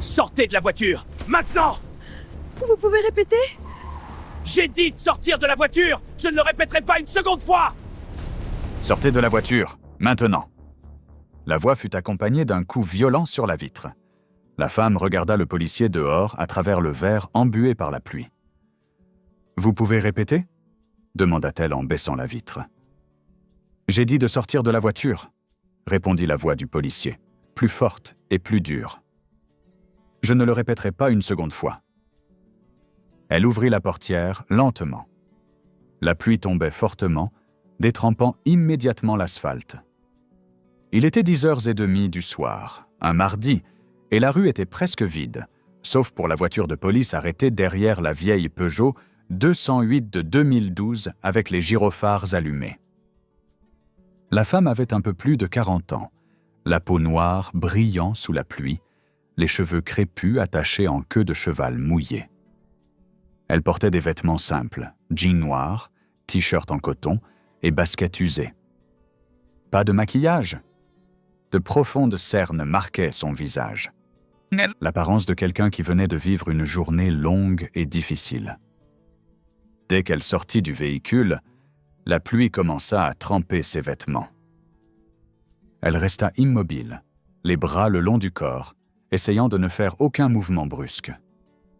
Sortez de la voiture! Maintenant! Vous pouvez répéter? J'ai dit de sortir de la voiture! Je ne le répéterai pas une seconde fois! Sortez de la voiture, maintenant. La voix fut accompagnée d'un coup violent sur la vitre. La femme regarda le policier dehors à travers le verre embué par la pluie. « Vous pouvez répéter » demanda-t-elle en baissant la vitre. « J'ai dit de sortir de la voiture » répondit la voix du policier, plus forte et plus dure. « Je ne le répéterai pas une seconde fois. » Elle ouvrit la portière lentement. La pluie tombait fortement, détrempant immédiatement l'asphalte. Il était 10h30 du soir, un mardi, et la rue était presque vide, sauf pour la voiture de police arrêtée derrière la vieille Peugeot 208 de 2012 avec les gyrophares allumés. La femme avait un peu plus de 40 ans, la peau noire brillant sous la pluie, les cheveux crépus attachés en queue de cheval mouillée. Elle portait des vêtements simples, jeans noirs, t-shirt en coton et baskets usées. Pas de maquillage. De profondes cernes marquaient son visage. L'apparence de quelqu'un qui venait de vivre une journée longue et difficile. Dès qu'elle sortit du véhicule, la pluie commença à tremper ses vêtements. Elle resta immobile, les bras le long du corps, essayant de ne faire aucun mouvement brusque.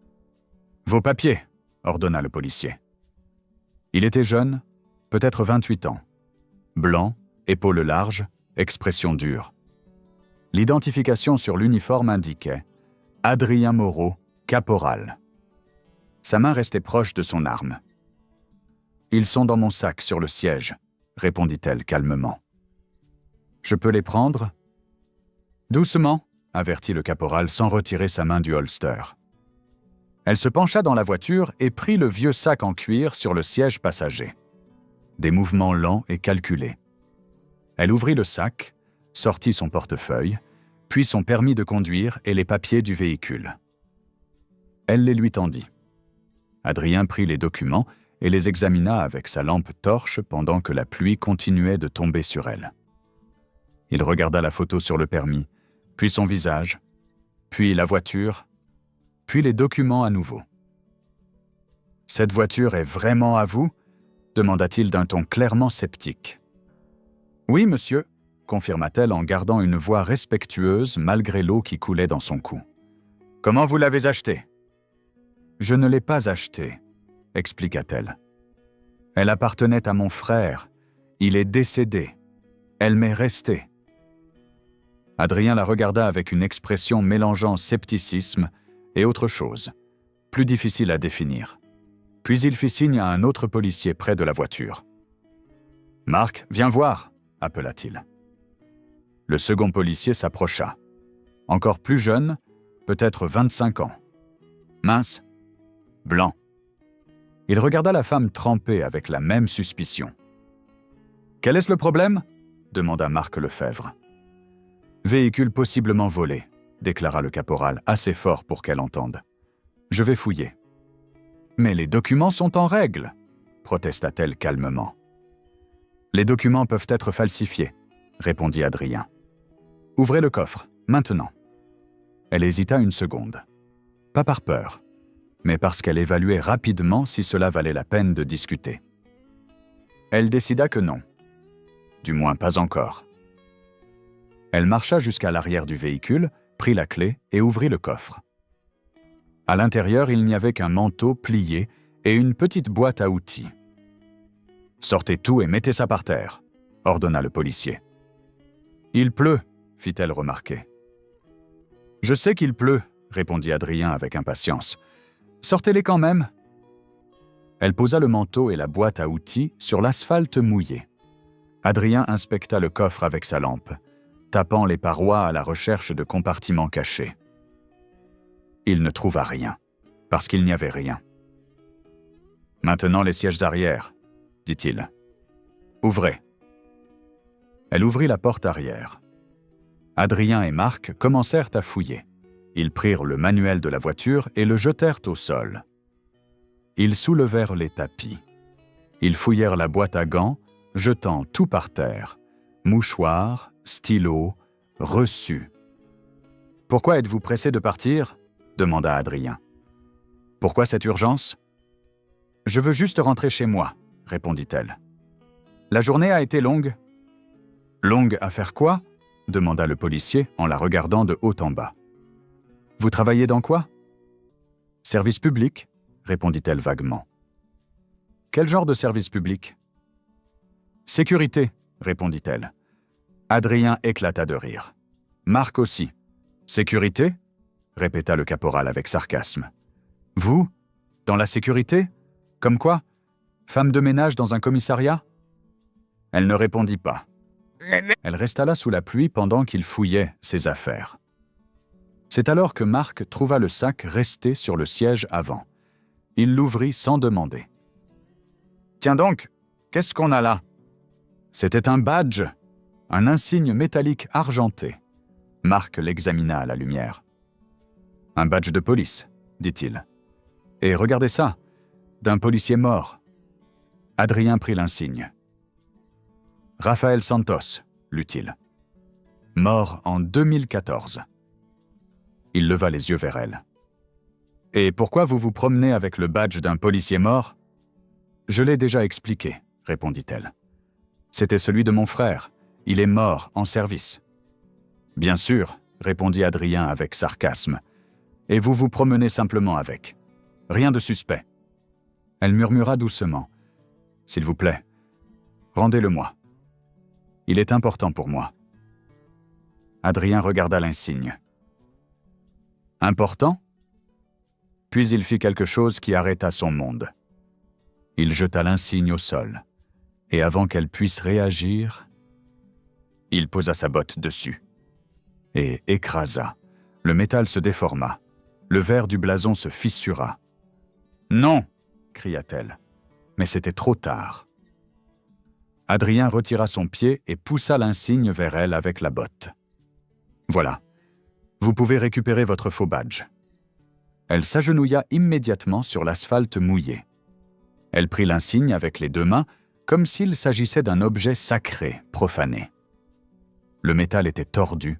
« Vos papiers !» ordonna le policier. Il était jeune, peut-être 28 ans. Blanc, épaules larges, expression dure. L'identification sur l'uniforme indiquait « Adrien Moreau, caporal ». Sa main restait proche de son arme. « Ils sont dans mon sac sur le siège », répondit-elle calmement. « Je peux les prendre ?»« Doucement », avertit le caporal sans retirer sa main du holster. Elle se pencha dans la voiture et prit le vieux sac en cuir sur le siège passager. Des mouvements lents et calculés. Elle ouvrit le sac, sortit son portefeuille, puis son permis de conduire et les papiers du véhicule. Elle les lui tendit. Adrien prit les documents et les examina avec sa lampe torche pendant que la pluie continuait de tomber sur elle. Il regarda la photo sur le permis, puis son visage, puis la voiture, puis les documents à nouveau. « Cette voiture est vraiment à vous ?» demanda-t-il d'un ton clairement sceptique. « Oui, monsieur », confirma-t-elle en gardant une voix respectueuse malgré l'eau qui coulait dans son cou. « Comment vous l'avez achetée ?»« Je ne l'ai pas achetée, » expliqua-t-elle. « Elle appartenait à mon frère. Il est décédé. Elle m'est restée. » Adrien la regarda avec une expression mélangeant scepticisme et autre chose, plus difficile à définir. Puis il fit signe à un autre policier près de la voiture. « Marc, viens voir !» appela-t-il. Le second policier s'approcha. Encore plus jeune, peut-être 25 ans. Mince, blanc. Il regarda la femme trempée avec la même suspicion. « Quel est-ce le problème ?» demanda Marc Lefebvre. « Véhicule possiblement volé », déclara le caporal assez fort pour qu'elle entende. « Je vais fouiller. »« Mais les documents sont en règle !» protesta-t-elle calmement. « Les documents peuvent être falsifiés », répondit Adrien. « Ouvrez le coffre, maintenant. » Elle hésita une seconde. Pas par peur, mais parce qu'elle évaluait rapidement si cela valait la peine de discuter. Elle décida que non. Du moins pas encore. Elle marcha jusqu'à l'arrière du véhicule, prit la clé et ouvrit le coffre. À l'intérieur, il n'y avait qu'un manteau plié et une petite boîte à outils. « Sortez tout et mettez ça par terre », ordonna le policier. « Il pleut », fit-elle remarquer. « Je sais qu'il pleut », répondit Adrien avec impatience. « Sortez-les quand même !» Elle posa le manteau et la boîte à outils sur l'asphalte mouillé. Adrien inspecta le coffre avec sa lampe, tapant les parois à la recherche de compartiments cachés. Il ne trouva rien, parce qu'il n'y avait rien. « Maintenant les sièges arrière », dit-il. « Ouvrez. » Elle ouvrit la porte arrière. Adrien et Marc commencèrent à fouiller. Ils prirent le manuel de la voiture et le jetèrent au sol. Ils soulevèrent les tapis. Ils fouillèrent la boîte à gants, jetant tout par terre. Mouchoirs, stylos, reçus. Pourquoi êtes-vous pressé de partir ? Demanda Adrien. Pourquoi cette urgence ? Je veux juste rentrer chez moi, répondit-elle. La journée a été longue. Longue à faire quoi ? Demanda le policier en la regardant de haut en bas. Vous travaillez dans quoi ? Service public, répondit-elle vaguement. Quel genre de service public ? Sécurité, répondit-elle. Adrien éclata de rire. Marc aussi. Sécurité ? Répéta le caporal avec sarcasme. Vous ? Dans la sécurité ? Comme quoi ? Femme de ménage dans un commissariat ? Elle ne répondit pas. Elle resta là sous la pluie pendant qu'il fouillait ses affaires. C'est alors que Marc trouva le sac resté sur le siège avant. Il l'ouvrit sans demander. « Tiens donc, qu'est-ce qu'on a là ?» C'était un badge, un insigne métallique argenté. Marc l'examina à la lumière. « Un badge de police, dit-il. Et regardez ça, d'un policier mort. » Adrien prit l'insigne. « Rafael Santos, lut-il. Mort en 2014. » Il leva les yeux vers elle. « Et pourquoi vous vous promenez avec le badge d'un policier mort ?»« Je l'ai déjà expliqué, » répondit-elle. « C'était celui de mon frère. Il est mort en service. »« Bien sûr, » répondit Adrien avec sarcasme. « Et vous vous promenez simplement avec. Rien de suspect. » Elle murmura doucement. « S'il vous plaît, rendez-le-moi. Il est important pour moi. » Adrien regarda l'insigne. « Important ?» Puis il fit quelque chose qui arrêta son monde. Il jeta l'insigne au sol, et avant qu'elle puisse réagir, il posa sa botte dessus, et écrasa. Le métal se déforma. Le verre du blason se fissura. « Non !» cria-t-elle. Mais c'était trop tard. Adrien retira son pied et poussa l'insigne vers elle avec la botte. « Voilà, vous pouvez récupérer votre faux badge. » Elle s'agenouilla immédiatement sur l'asphalte mouillé. Elle prit l'insigne avec les deux mains, comme s'il s'agissait d'un objet sacré, profané. Le métal était tordu,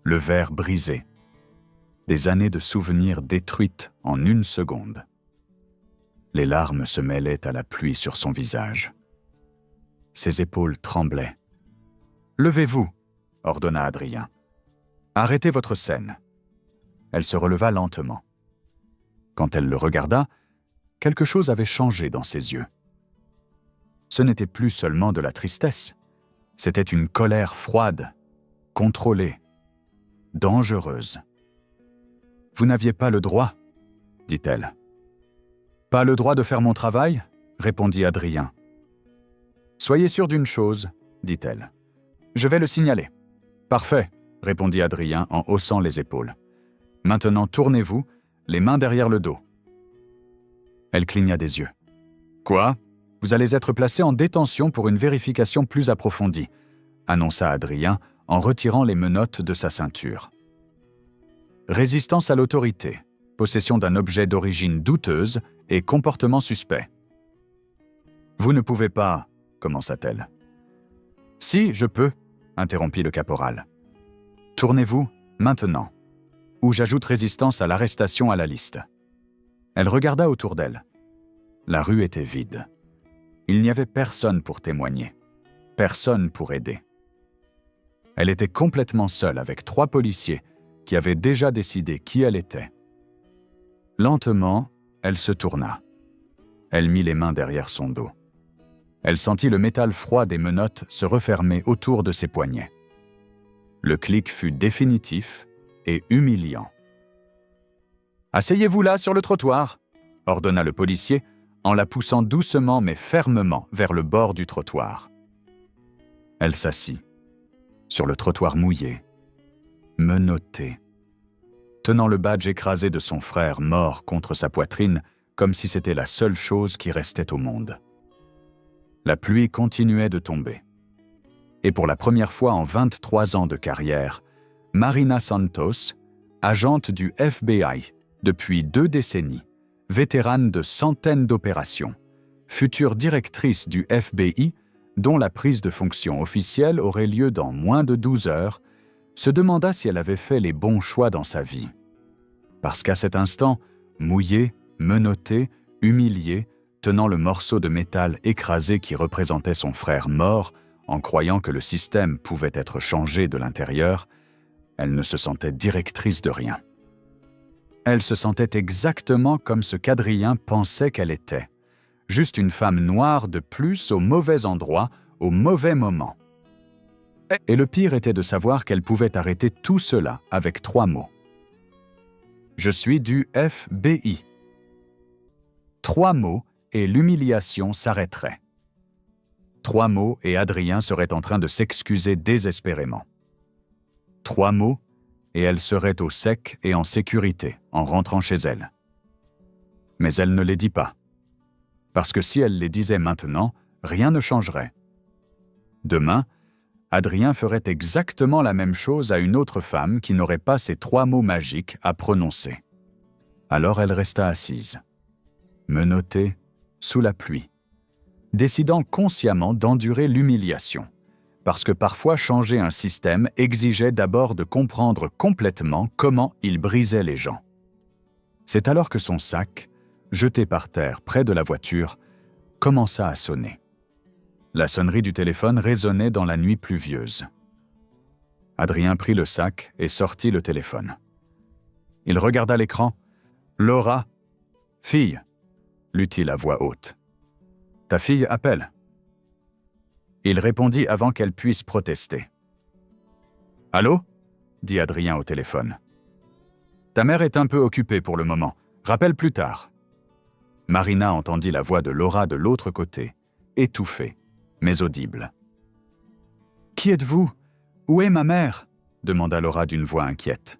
le verre brisé. Des années de souvenirs détruites en une seconde. Les larmes se mêlaient à la pluie sur son visage. Ses épaules tremblaient. « Levez-vous !» ordonna Adrien. « Arrêtez votre scène. » Elle se releva lentement. Quand elle le regarda, quelque chose avait changé dans ses yeux. Ce n'était plus seulement de la tristesse, c'était une colère froide, contrôlée, dangereuse. « Vous n'aviez pas le droit, » dit-elle. « Pas le droit de faire mon travail ?» répondit Adrien. « Soyez sûr d'une chose, » dit-elle. « Je vais le signaler. »« Parfait, » répondit Adrien en haussant les épaules. « Maintenant tournez-vous, les mains derrière le dos. » Elle cligna des yeux. « Quoi ? Vous allez être placé en détention pour une vérification plus approfondie, » annonça Adrien en retirant les menottes de sa ceinture. « Résistance à l'autorité, possession d'un objet d'origine douteuse et comportement suspect. »« Vous ne pouvez pas, » commença-t-elle. « Si, je peux, » interrompit le caporal. « Tournez-vous, maintenant, ou j'ajoute résistance à l'arrestation à la liste. » Elle regarda autour d'elle. La rue était vide. Il n'y avait personne pour témoigner, personne pour aider. Elle était complètement seule avec 3 policiers qui avaient déjà décidé qui elle était. Lentement, elle se tourna. Elle mit les mains derrière son dos. Elle sentit le métal froid des menottes se refermer autour de ses poignets. Le clic fut définitif et humiliant. « Asseyez-vous là sur le trottoir !» ordonna le policier en la poussant doucement mais fermement vers le bord du trottoir. Elle s'assit, sur le trottoir mouillé, menottée, tenant le badge écrasé de son frère mort contre sa poitrine comme si c'était la seule chose qui restait au monde. La pluie continuait de tomber. Et pour la première fois en 23 ans de carrière, Marina Santos, agente du FBI depuis 2 décennies, vétérane de centaines d'opérations, future directrice du FBI, dont la prise de fonction officielle aurait lieu dans moins de 12 heures, se demanda si elle avait fait les bons choix dans sa vie. Parce qu'à cet instant, mouillée, menottée, humiliée, tenant le morceau de métal écrasé qui représentait son frère mort, en croyant que le système pouvait être changé de l'intérieur, elle ne se sentait directrice de rien. Elle se sentait exactement comme ce qu'Adrien pensait qu'elle était. Juste une femme noire de plus au mauvais endroit, au mauvais moment. Et le pire était de savoir qu'elle pouvait arrêter tout cela avec 3 mots. Je suis du FBI. 3 mots et l'humiliation s'arrêterait. 3 mots et Adrien serait en train de s'excuser désespérément. 3 mots et elle serait au sec et en sécurité en rentrant chez elle. Mais elle ne les dit pas. Parce que si elle les disait maintenant, rien ne changerait. Demain, Adrien ferait exactement la même chose à une autre femme qui n'aurait pas ces 3 mots magiques à prononcer. Alors elle resta assise, menottée, sous la pluie, décidant consciemment d'endurer l'humiliation, parce que parfois changer un système exigeait d'abord de comprendre complètement comment il brisait les gens. C'est alors que son sac, jeté par terre près de la voiture, commença à sonner. La sonnerie du téléphone résonnait dans la nuit pluvieuse. Adrien prit le sac et sortit le téléphone. Il regarda l'écran. « Laura, fille !» lut-il à voix haute. « Ta fille appelle. » Il répondit avant qu'elle puisse protester. « Allô ?» dit Adrien au téléphone. « Ta mère est un peu occupée pour le moment. Rappelle plus tard. » Marina entendit la voix de Laura de l'autre côté, étouffée, mais audible. « Qui êtes-vous ? Où est ma mère ?» demanda Laura d'une voix inquiète.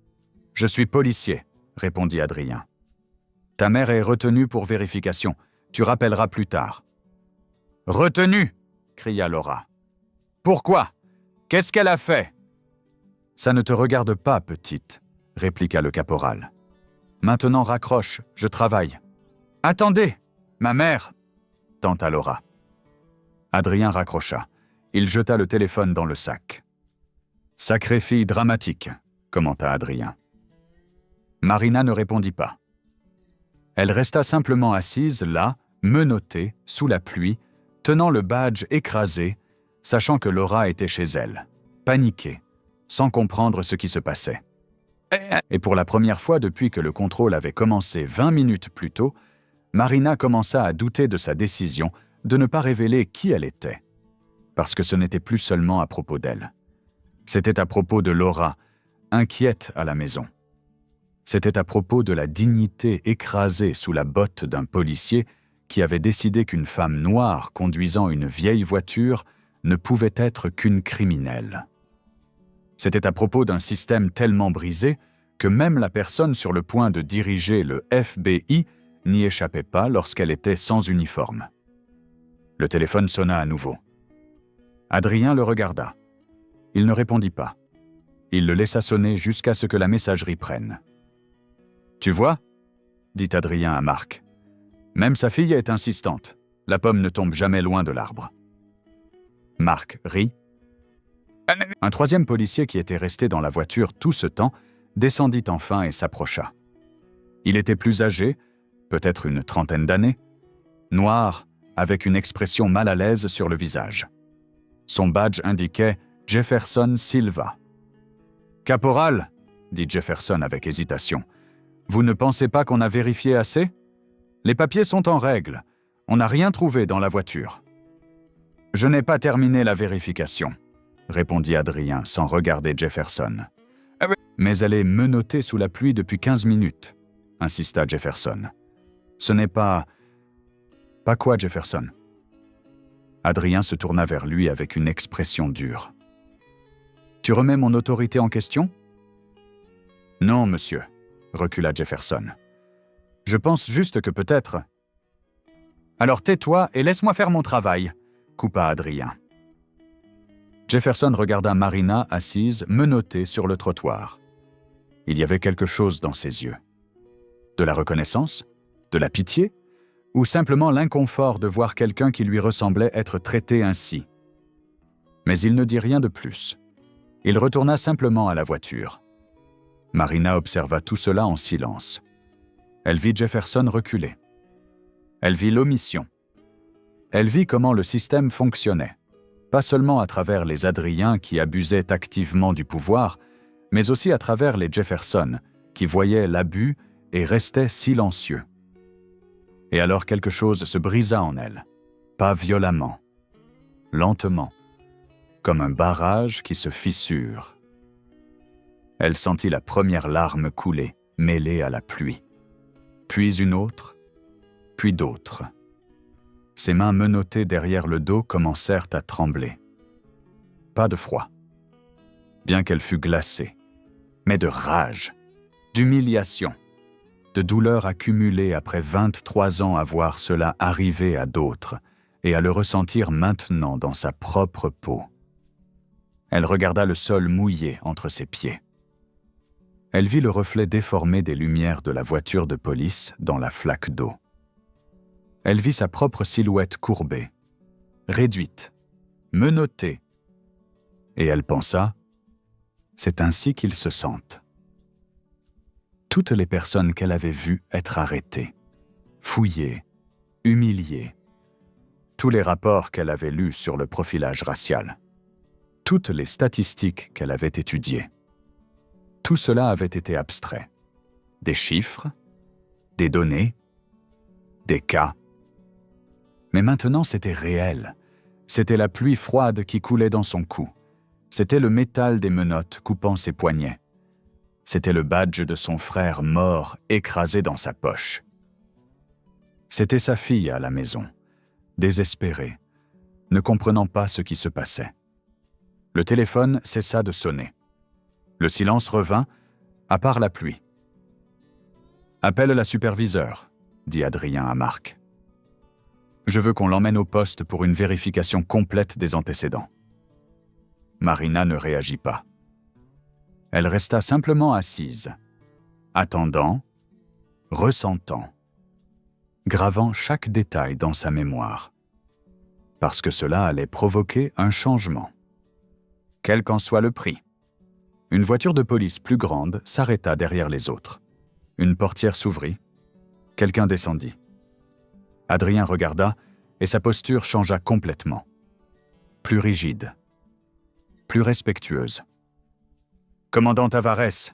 « Je suis policier, » répondit Adrien. « Ta mère est retenue pour vérification. Tu rappelleras plus tard. »« Retenue !» cria Laura. « Pourquoi ? Qu'est-ce qu'elle a fait ?»« Ça ne te regarde pas, petite, » répliqua le caporal. « Maintenant raccroche, je travaille. »« Attendez, ma mère !» tenta Laura. Adrien raccrocha. Il jeta le téléphone dans le sac. « Sacrée fille dramatique », commenta Adrien. Marina ne répondit pas. Elle resta simplement assise là, menottée, sous la pluie, tenant le badge écrasé, sachant que Laura était chez elle, paniquée, sans comprendre ce qui se passait. Et pour la première fois depuis que le contrôle avait commencé 20 minutes plus tôt, Marina commença à douter de sa décision de ne pas révéler qui elle était. Parce que ce n'était plus seulement à propos d'elle. C'était à propos de Laura, inquiète à la maison. C'était à propos de la dignité écrasée sous la botte d'un policier qui avait décidé qu'une femme noire conduisant une vieille voiture ne pouvait être qu'une criminelle. C'était à propos d'un système tellement brisé que même la personne sur le point de diriger le FBI n'y échappait pas lorsqu'elle était sans uniforme. Le téléphone sonna à nouveau. Adrien le regarda. Il ne répondit pas. Il le laissa sonner jusqu'à ce que la messagerie prenne. « Tu vois ?» dit Adrien à Marc. « Même sa fille est insistante. La pomme ne tombe jamais loin de l'arbre. » Marc rit. Un troisième policier qui était resté dans la voiture tout ce temps descendit enfin et s'approcha. Il était plus âgé, peut-être une 30aine d'années, noir, avec une expression mal à l'aise sur le visage. Son badge indiquait « Jefferson Silva ». « Caporal » dit Jefferson avec hésitation. « Vous ne pensez pas qu'on a vérifié assez ? Les papiers sont en règle. On n'a rien trouvé dans la voiture. »« Je n'ai pas terminé la vérification, » répondit Adrien sans regarder Jefferson. « Mais elle est menottée sous la pluie depuis 15 minutes, » insista Jefferson. « Ce n'est pas... » « Pas quoi, Jefferson ?» Adrien se tourna vers lui avec une expression dure. « Tu remets mon autorité en question ?»« Non, monsieur, » recula Jefferson. « Je pense juste que peut-être... »« Alors tais-toi et laisse-moi faire mon travail, » coupa Adrien. Jefferson regarda Marina assise, menottée sur le trottoir. Il y avait quelque chose dans ses yeux. De la reconnaissance ? De la pitié ? Ou simplement l'inconfort de voir quelqu'un qui lui ressemblait être traité ainsi. Mais il ne dit rien de plus. Il retourna simplement à la voiture. Marina observa tout cela en silence. Elle vit Jefferson reculer. Elle vit l'omission. Elle vit comment le système fonctionnait, pas seulement à travers les Adriens qui abusaient activement du pouvoir, mais aussi à travers les Jefferson qui voyaient l'abus et restaient silencieux. Et alors quelque chose se brisa en elle, pas violemment, lentement, comme un barrage qui se fissure. Elle sentit la première larme couler, mêlée à la pluie. Puis une autre, puis d'autres. Ses mains menottées derrière le dos commencèrent à trembler. Pas de froid, bien qu'elle fût glacée, mais de rage, d'humiliation, de douleur accumulée après 23 ans à voir cela arriver à d'autres et à le ressentir maintenant dans sa propre peau. Elle regarda le sol mouillé entre ses pieds. Elle vit le reflet déformé des lumières de la voiture de police dans la flaque d'eau. Elle vit sa propre silhouette courbée, réduite, menottée. Et elle pensa, c'est ainsi qu'ils se sentent. Toutes les personnes qu'elle avait vues être arrêtées, fouillées, humiliées, tous les rapports qu'elle avait lus sur le profilage racial, toutes les statistiques qu'elle avait étudiées, tout cela avait été abstrait. Des chiffres, des données, des cas. Mais maintenant, c'était réel. C'était la pluie froide qui coulait dans son cou. C'était le métal des menottes coupant ses poignets. C'était le badge de son frère mort écrasé dans sa poche. C'était sa fille à la maison, désespérée, ne comprenant pas ce qui se passait. Le téléphone cessa de sonner. Le silence revint, à part la pluie. « Appelle la superviseure », dit Adrien à Marc. « Je veux qu'on l'emmène au poste pour une vérification complète des antécédents. » Marina ne réagit pas. Elle resta simplement assise, attendant, ressentant, gravant chaque détail dans sa mémoire, parce que cela allait provoquer un changement. Quel qu'en soit le prix. Une voiture de police plus grande s'arrêta derrière les autres. Une portière s'ouvrit. Quelqu'un descendit. Adrien regarda et sa posture changea complètement. Plus rigide. Plus respectueuse. « Commandant Tavares »,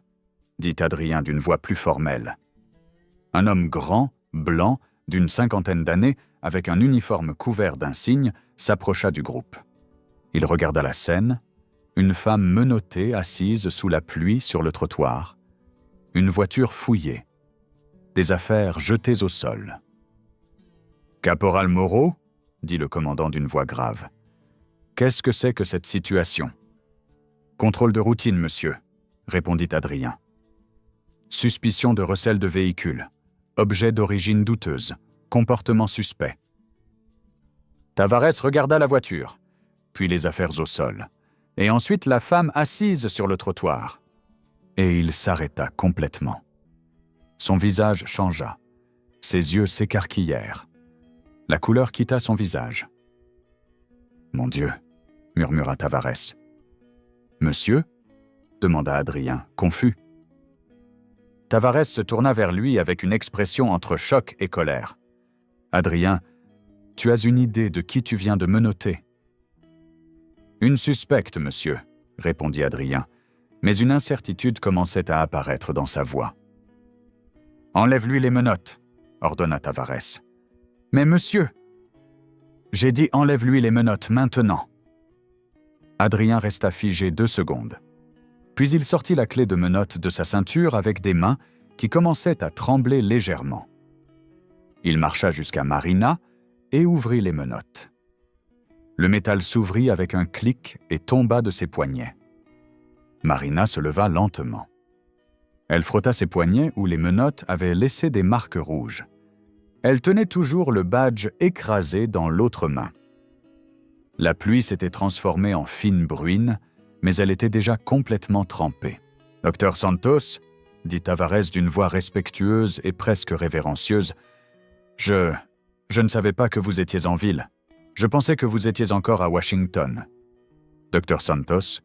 dit Adrien d'une voix plus formelle. Un homme grand, blanc, d'une 50aine d'années, avec un uniforme couvert d'insignes, s'approcha du groupe. Il regarda la scène, une femme menottée assise sous la pluie sur le trottoir, une voiture fouillée, des affaires jetées au sol. « Caporal Moreau ?» dit le commandant d'une voix grave. « Qu'est-ce que c'est que cette situation ?»« Contrôle de routine, monsieur, » répondit Adrien. « Suspicion de recel de véhicule, objet d'origine douteuse, comportement suspect. » Tavares regarda la voiture, puis les affaires au sol, et ensuite la femme assise sur le trottoir. Et il s'arrêta complètement. Son visage changea. Ses yeux s'écarquillèrent. La couleur quitta son visage. « Mon Dieu !» murmura Tavares. « Monsieur ?» demanda Adrien, confus. Tavares se tourna vers lui avec une expression entre choc et colère. « Adrien, tu as une idée de qui tu viens de menotter ?»« Une suspecte, monsieur, » répondit Adrien, mais une incertitude commençait à apparaître dans sa voix. « Enlève-lui les menottes, » ordonna Tavares. « Mais monsieur !»« J'ai dit enlève-lui les menottes maintenant. » Adrien resta figé 2 secondes. Puis il sortit la clé de menotte de sa ceinture avec des mains qui commençaient à trembler légèrement. Il marcha jusqu'à Marina et ouvrit les menottes. Le métal s'ouvrit avec un clic et tomba de ses poignets. Marina se leva lentement. Elle frotta ses poignets où les menottes avaient laissé des marques rouges. Elle tenait toujours le badge écrasé dans l'autre main. La pluie s'était transformée en fine bruine, mais elle était déjà complètement trempée. « Docteur Santos » dit Tavares d'une voix respectueuse et presque révérencieuse. « Je ne savais pas que vous étiez en ville. Je pensais que vous étiez encore à Washington. » Docteur Santos.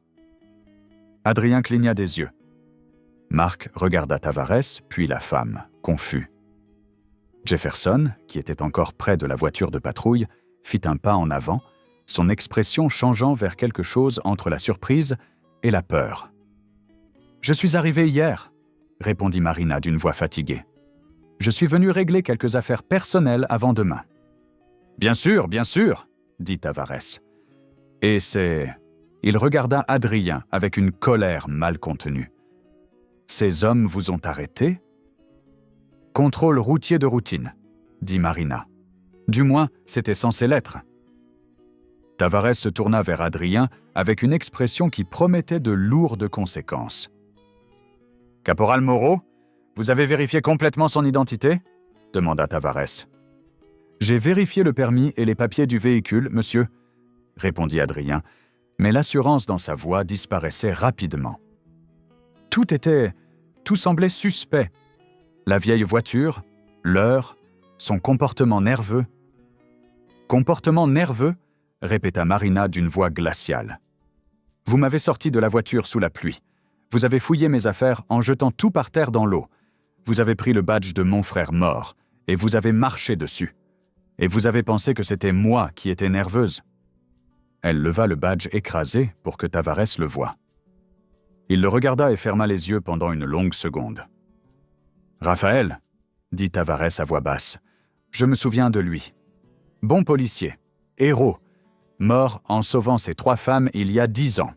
« Adrien cligna des yeux. Marc regarda Tavares, puis la femme, confus. Jefferson, qui était encore près de la voiture de patrouille, fit un pas en avant, son expression changeant vers quelque chose entre la surprise et la peur. « Je suis arrivé hier », répondit Marina d'une voix fatiguée. « Je suis venu régler quelques affaires personnelles avant demain. »« bien sûr, dit Tavares. « Et c'est... » Il regarda Adrien avec une colère mal contenue. « Ces hommes vous ont arrêté ?»« Contrôle routier de routine, » dit Marina. « Du moins, c'était censé l'être. » Tavares se tourna vers Adrien avec une expression qui promettait de lourdes conséquences. « Caporal Moreau, vous avez vérifié complètement son identité ?» demanda Tavares. « J'ai vérifié le permis et les papiers du véhicule, monsieur, » répondit Adrien, mais l'assurance dans sa voix disparaissait rapidement. Tout semblait suspect. La vieille voiture, l'heure, son comportement nerveux. « Comportement nerveux ?» répéta Marina d'une voix glaciale. « Vous m'avez sorti de la voiture sous la pluie. Vous avez fouillé mes affaires en jetant tout par terre dans l'eau. Vous avez pris le badge de mon frère mort et vous avez marché dessus. Et vous avez pensé que c'était moi qui étais nerveuse. » Elle leva le badge écrasé pour que Tavares le voie. Il le regarda et ferma les yeux pendant une longue seconde. « Raphaël, » dit Tavares à voix basse, « je me souviens de lui. Bon policier, héros, mort en sauvant ses 3 femmes il y a 10 ans. »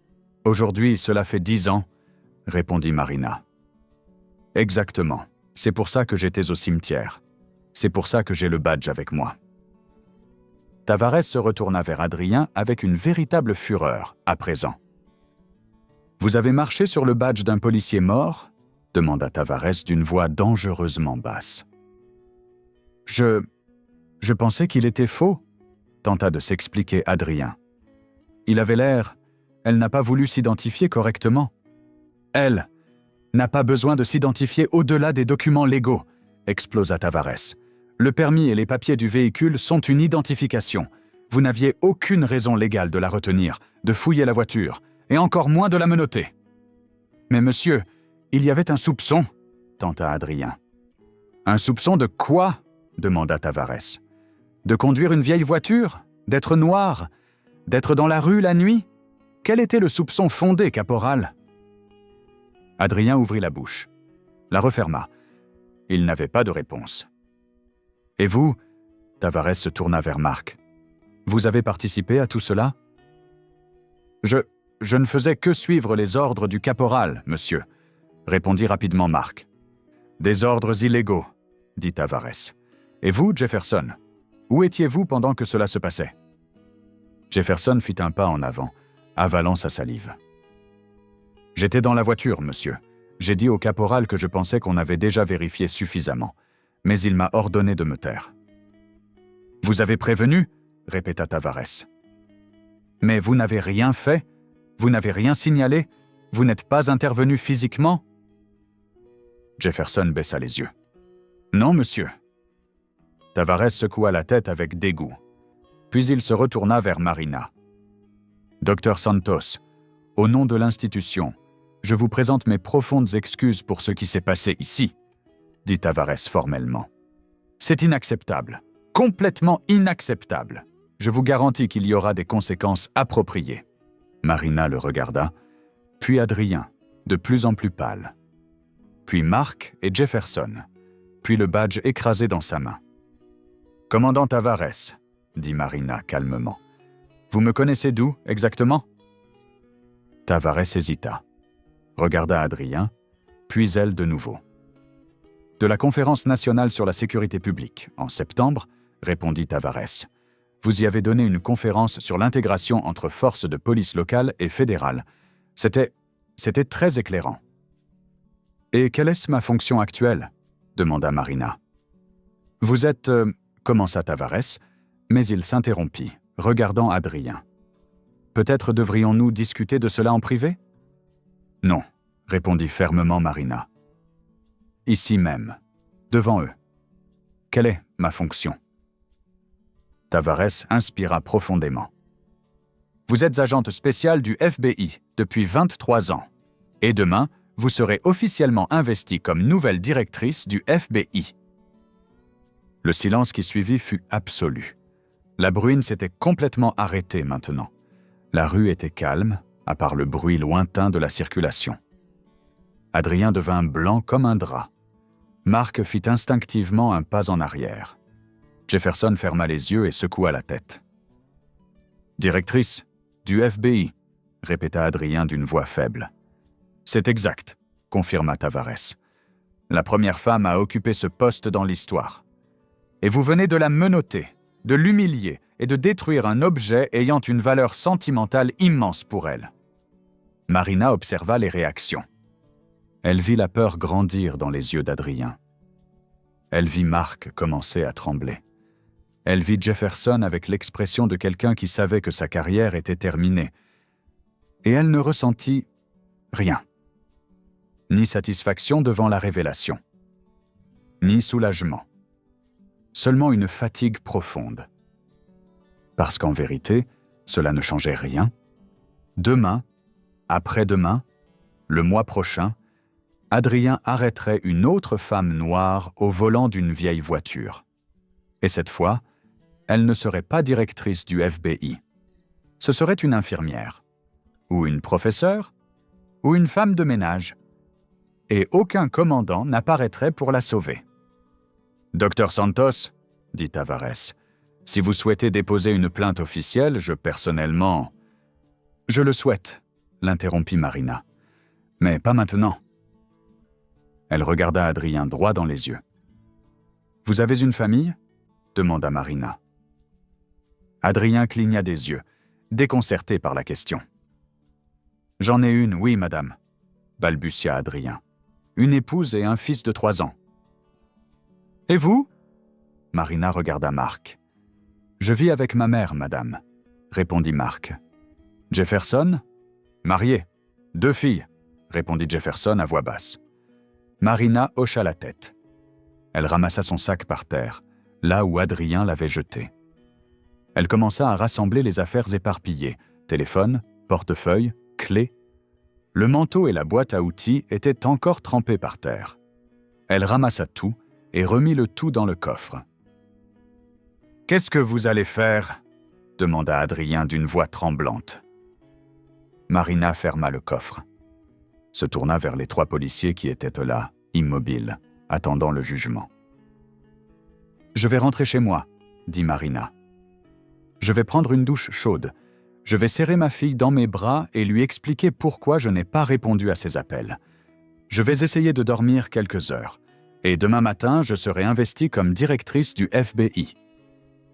« Aujourd'hui, cela fait 10 ans, » répondit Marina. « Exactement. C'est pour ça que j'étais au cimetière. C'est pour ça que j'ai le badge avec moi. » Tavares se retourna vers Adrien avec une véritable fureur, à présent. « Vous avez marché sur le badge d'un policier mort ?» demanda Tavares d'une voix dangereusement basse. « Je pensais qu'il était faux, » tenta de s'expliquer Adrien. « Il avait l'air... Elle n'a pas voulu s'identifier correctement. »« Elle n'a pas besoin de s'identifier au-delà des documents légaux, » explosa Tavares. « Le permis et les papiers du véhicule sont une identification. Vous n'aviez aucune raison légale de la retenir, de fouiller la voiture, et encore moins de la menotter. »« Mais monsieur, il y avait un soupçon, » tenta Adrien. « Un soupçon de quoi ?» demanda Tavares. « De conduire une vieille voiture ? D'être noir ? D'être dans la rue la nuit ? Quel était le soupçon fondé, caporal ?» Adrien ouvrit la bouche, la referma. Il n'avait pas de réponse. « Et vous ?» Tavares se tourna vers Marc. « Vous avez participé à tout cela ?»« Je ne faisais que suivre les ordres du caporal, monsieur, » répondit rapidement Marc. « Des ordres illégaux, » dit Tavares. « Et vous, Jefferson, où étiez-vous pendant que cela se passait ?» Jefferson fit un pas en avant, avalant sa salive. « J'étais dans la voiture, monsieur. J'ai dit au caporal que je pensais qu'on avait déjà vérifié suffisamment, mais il m'a ordonné de me taire. »« Vous avez prévenu ?» répéta Tavares. « Mais vous n'avez rien fait? Vous n'avez rien signalé? Vous n'êtes pas intervenu physiquement ?» Jefferson baissa les yeux. « Non, monsieur. » Tavares secoua la tête avec dégoût. Puis il se retourna vers Marina. « Docteur Santos, au nom de l'institution, je vous présente mes profondes excuses pour ce qui s'est passé ici, » dit Tavares formellement. « C'est inacceptable, complètement inacceptable. Je vous garantis qu'il y aura des conséquences appropriées. » Marina le regarda, puis Adrien, de plus en plus pâle. Puis Marc et Jefferson, puis le badge écrasé dans sa main. « Commandant Tavares, » dit Marina calmement. « Vous me connaissez d'où, exactement ?» Tavares hésita, regarda Adrien, puis elle de nouveau. « De la Conférence nationale sur la sécurité publique, en septembre, » répondit Tavares. « Vous y avez donné une conférence sur l'intégration entre forces de police locales et fédérales. C'était très éclairant. »« Et quelle est ma fonction actuelle ?» demanda Marina. « Vous êtes... » commença Tavares, mais il s'interrompit, regardant Adrien. « Peut-être devrions-nous discuter de cela en privé ?»« Non, » répondit fermement Marina. « Ici même, devant eux. Quelle est ma fonction ?» Tavares inspira profondément. « Vous êtes agente spéciale du FBI depuis 23 ans. Et demain, vous serez officiellement investie comme nouvelle directrice du FBI. » Le silence qui suivit fut absolu. La bruine s'était complètement arrêtée maintenant. La rue était calme, à part le bruit lointain de la circulation. Adrien devint blanc comme un drap. Marc fit instinctivement un pas en arrière. Jefferson ferma les yeux et secoua la tête. « Directrice du FBI », répéta Adrien d'une voix faible. « C'est exact », confirma Tavares. « La première femme à occuper ce poste dans l'histoire. Et vous venez de la menotter, de l'humilier et de détruire un objet ayant une valeur sentimentale immense pour elle. » Marina observa les réactions. Elle vit la peur grandir dans les yeux d'Adrien. Elle vit Marc commencer à trembler. Elle vit Jefferson avec l'expression de quelqu'un qui savait que sa carrière était terminée. Et elle ne ressentit rien. Ni satisfaction devant la révélation, ni soulagement. Seulement une fatigue profonde. Parce qu'en vérité, cela ne changeait rien. Demain, après-demain, le mois prochain, Adrien arrêterait une autre femme noire au volant d'une vieille voiture. Et cette fois, elle ne serait pas directrice du FBI. Ce serait une infirmière, ou une professeure, ou une femme de ménage. Et aucun commandant n'apparaîtrait pour la sauver. « Docteur Santos, » dit Tavares, « si vous souhaitez déposer une plainte officielle, je personnellement… »« Je le souhaite, » l'interrompit Marina. « Mais pas maintenant. » Elle regarda Adrien droit dans les yeux. « Vous avez une famille ?» demanda Marina. Adrien cligna des yeux, déconcerté par la question. « J'en ai une, oui, madame, » balbutia Adrien. « Une épouse et un fils de 3 ans. »« Et vous ?» Marina regarda Marc. « Je vis avec ma mère, madame, » répondit Marc. « Jefferson ? Marié. 2 filles, » répondit Jefferson à voix basse. Marina hocha la tête. Elle ramassa son sac par terre, là où Adrien l'avait jeté. Elle commença à rassembler les affaires éparpillées, téléphone, portefeuille, clés. Le manteau et la boîte à outils étaient encore trempés par terre. Elle ramassa tout et remit le tout dans le coffre. « Qu'est-ce que vous allez faire ?» demanda Adrien d'une voix tremblante. Marina ferma le coffre, se tourna vers les 3 policiers qui étaient là, immobiles, attendant le jugement. « Je vais rentrer chez moi, » dit Marina. « Je vais prendre une douche chaude. Je vais serrer ma fille dans mes bras et lui expliquer pourquoi je n'ai pas répondu à ses appels. Je vais essayer de dormir quelques heures. Et demain matin, je serai investie comme directrice du FBI. »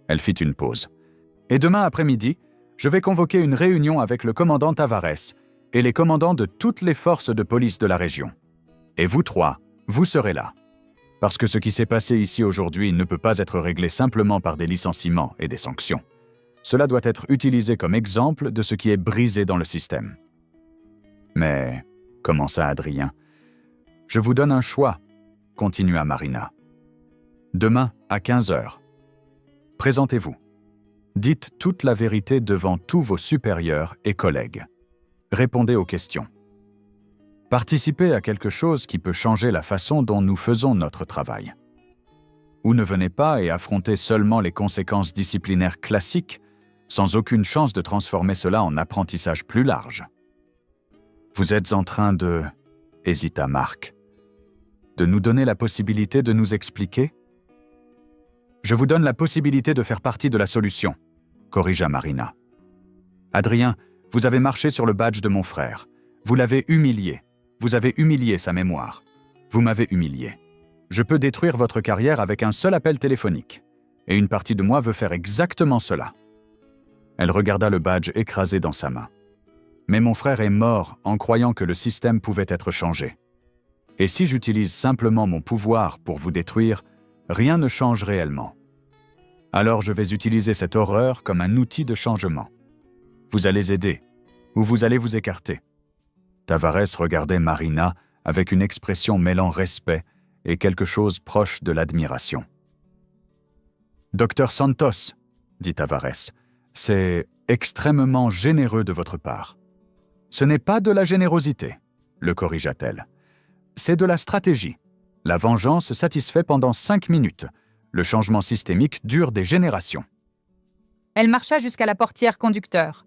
Elle fit une pause. « Et demain après-midi, je vais convoquer une réunion avec le commandant Tavares et les commandants de toutes les forces de police de la région. Et vous 3, vous serez là. Parce que ce qui s'est passé ici aujourd'hui ne peut pas être réglé simplement par des licenciements et des sanctions. Cela doit être utilisé comme exemple de ce qui est brisé dans le système. » « Mais, » commença Adrien. « Je vous donne un choix, » continua Marina. « Demain, à 15h. Présentez-vous. Dites toute la vérité devant tous vos supérieurs et collègues. Répondez aux questions. Participez à quelque chose qui peut changer la façon dont nous faisons notre travail. Ou ne venez pas et affrontez seulement les conséquences disciplinaires classiques, sans aucune chance de transformer cela en apprentissage plus large. Vous êtes en train de… » hésita Marc. « De nous donner la possibilité de nous expliquer ? » « Je vous donne la possibilité de faire partie de la solution, » corrigea Marina. « Adrien, vous avez marché sur le badge de mon frère. Vous l'avez humilié. Vous avez humilié sa mémoire. Vous m'avez humilié. Je peux détruire votre carrière avec un seul appel téléphonique. Et une partie de moi veut faire exactement cela. » Elle regarda le badge écrasé dans sa main. « Mais mon frère est mort en croyant que le système pouvait être changé. Et si j'utilise simplement mon pouvoir pour vous détruire, rien ne change réellement. Alors je vais utiliser cette horreur comme un outil de changement. Vous allez aider, ou vous allez vous écarter. » Tavares regardait Marina avec une expression mêlant respect et quelque chose proche de l'admiration. « Docteur Santos, » dit Tavares, « c'est Extrêmement généreux de votre part. Ce n'est pas de la générosité, le corrigea-t-elle. C'est de la stratégie. La vengeance satisfait pendant 5 minutes. Le changement systémique dure des générations. Elle marcha jusqu'à la portière conducteur.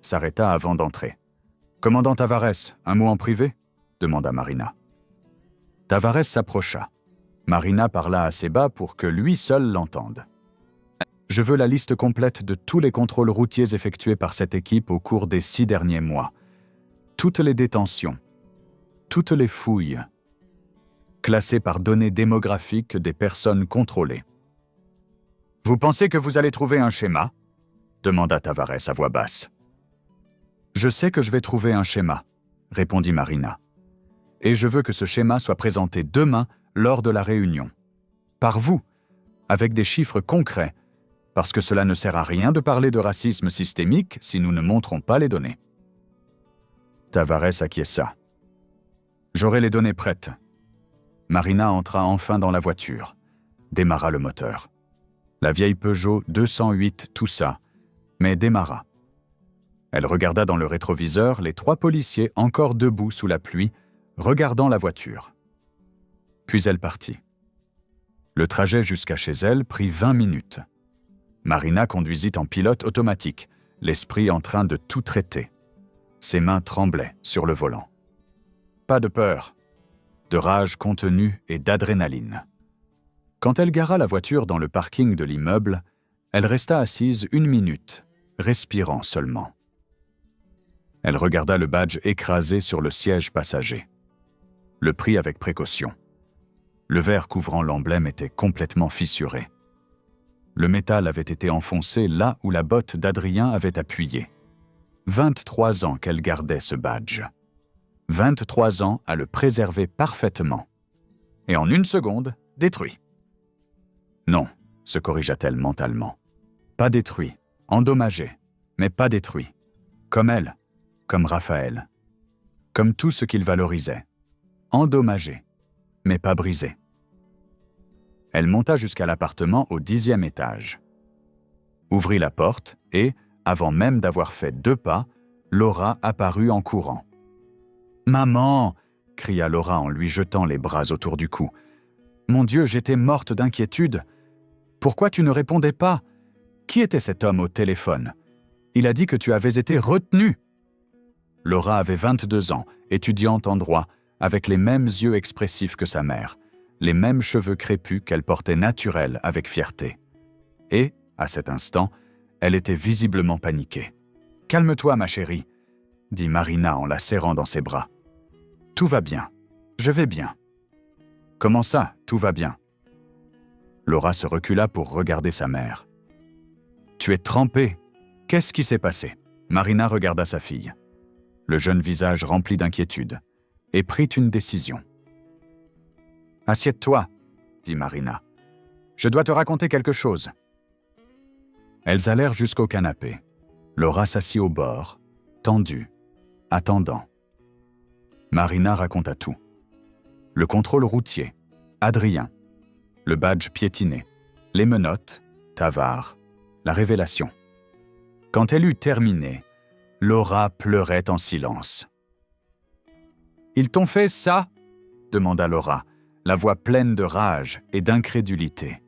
S'arrêta avant d'entrer. « Commandant Tavares, un mot en privé ?» demanda Marina. Tavares s'approcha. Marina parla assez bas pour que lui seul l'entende. « Je veux la liste complète de tous les contrôles routiers effectués par cette équipe au cours des 6 derniers mois. Toutes les détentions, toutes les fouilles, classées par données démographiques des personnes contrôlées. »« Vous pensez que vous allez trouver un schéma ?» demanda Tavares à voix basse. « Je sais que je vais trouver un schéma, » répondit Marina. « Et je veux que ce schéma soit présenté demain lors de la réunion. Par vous, avec des chiffres concrets, parce que cela ne sert à rien de parler de racisme systémique si nous ne montrons pas les données. » Tavares acquiesça. « J'aurai les données prêtes. » Marina entra enfin dans la voiture, démarra le moteur. La vieille Peugeot 208 toussa, mais démarra. Elle regarda dans le rétroviseur les 3 policiers encore debout sous la pluie, regardant la voiture. Puis elle partit. Le trajet jusqu'à chez elle prit 20 minutes. Marina conduisit en pilote automatique, l'esprit en train de tout traiter. Ses mains tremblaient sur le volant. Pas de peur, de rage contenue et d'adrénaline. Quand elle gara la voiture dans le parking de l'immeuble, elle resta assise 1 minute, respirant seulement. Elle regarda le badge écrasé sur le siège passager. Le prit avec précaution. Le verre couvrant l'emblème était complètement fissuré. Le métal avait été enfoncé là où la botte d'Adrien avait appuyé. 23 ans qu'elle gardait ce badge. 23 ans à le préserver parfaitement. Et en 1 seconde, détruit. Non, se corrigea-t-elle mentalement. Pas détruit, endommagé, mais pas détruit. Comme elle, comme Raphaël. Comme tout ce qu'il valorisait. Endommagé, mais pas brisé. Elle monta jusqu'à l'appartement au 10e étage. Ouvrit la porte et, avant même d'avoir fait 2 pas, Laura apparut en courant. « Maman !» cria Laura en lui jetant les bras autour du cou. « Mon Dieu, j'étais morte d'inquiétude. Pourquoi tu ne répondais pas? Qui était cet homme au téléphone? Il a dit que tu avais été retenue. » Laura avait 22 ans, étudiante en droit, avec les mêmes yeux expressifs que sa mère, les mêmes cheveux crépus qu'elle portait naturels avec fierté. Et, à cet instant, elle était visiblement paniquée. « Calme-toi, ma chérie, » dit Marina en la serrant dans ses bras. « Tout va bien. Je vais bien. »« Comment ça, tout va bien ?» Laura se recula pour regarder sa mère. « Tu es trempée. Qu'est-ce qui s'est passé ?» Marina regarda sa fille. Le jeune visage rempli d'inquiétude, et prit une décision. « Assieds-toi, » dit Marina. « Je dois te raconter quelque chose. » Elles allèrent jusqu'au canapé. Laura s'assit au bord, tendue, attendant. Marina raconta tout. Le contrôle routier, Adrien, le badge piétiné, les menottes, Tavar, la révélation. Quand elle eut terminé, Laura pleurait en silence. « Ils t'ont fait ça ?» demanda Laura, la voix pleine de rage et d'incrédulité.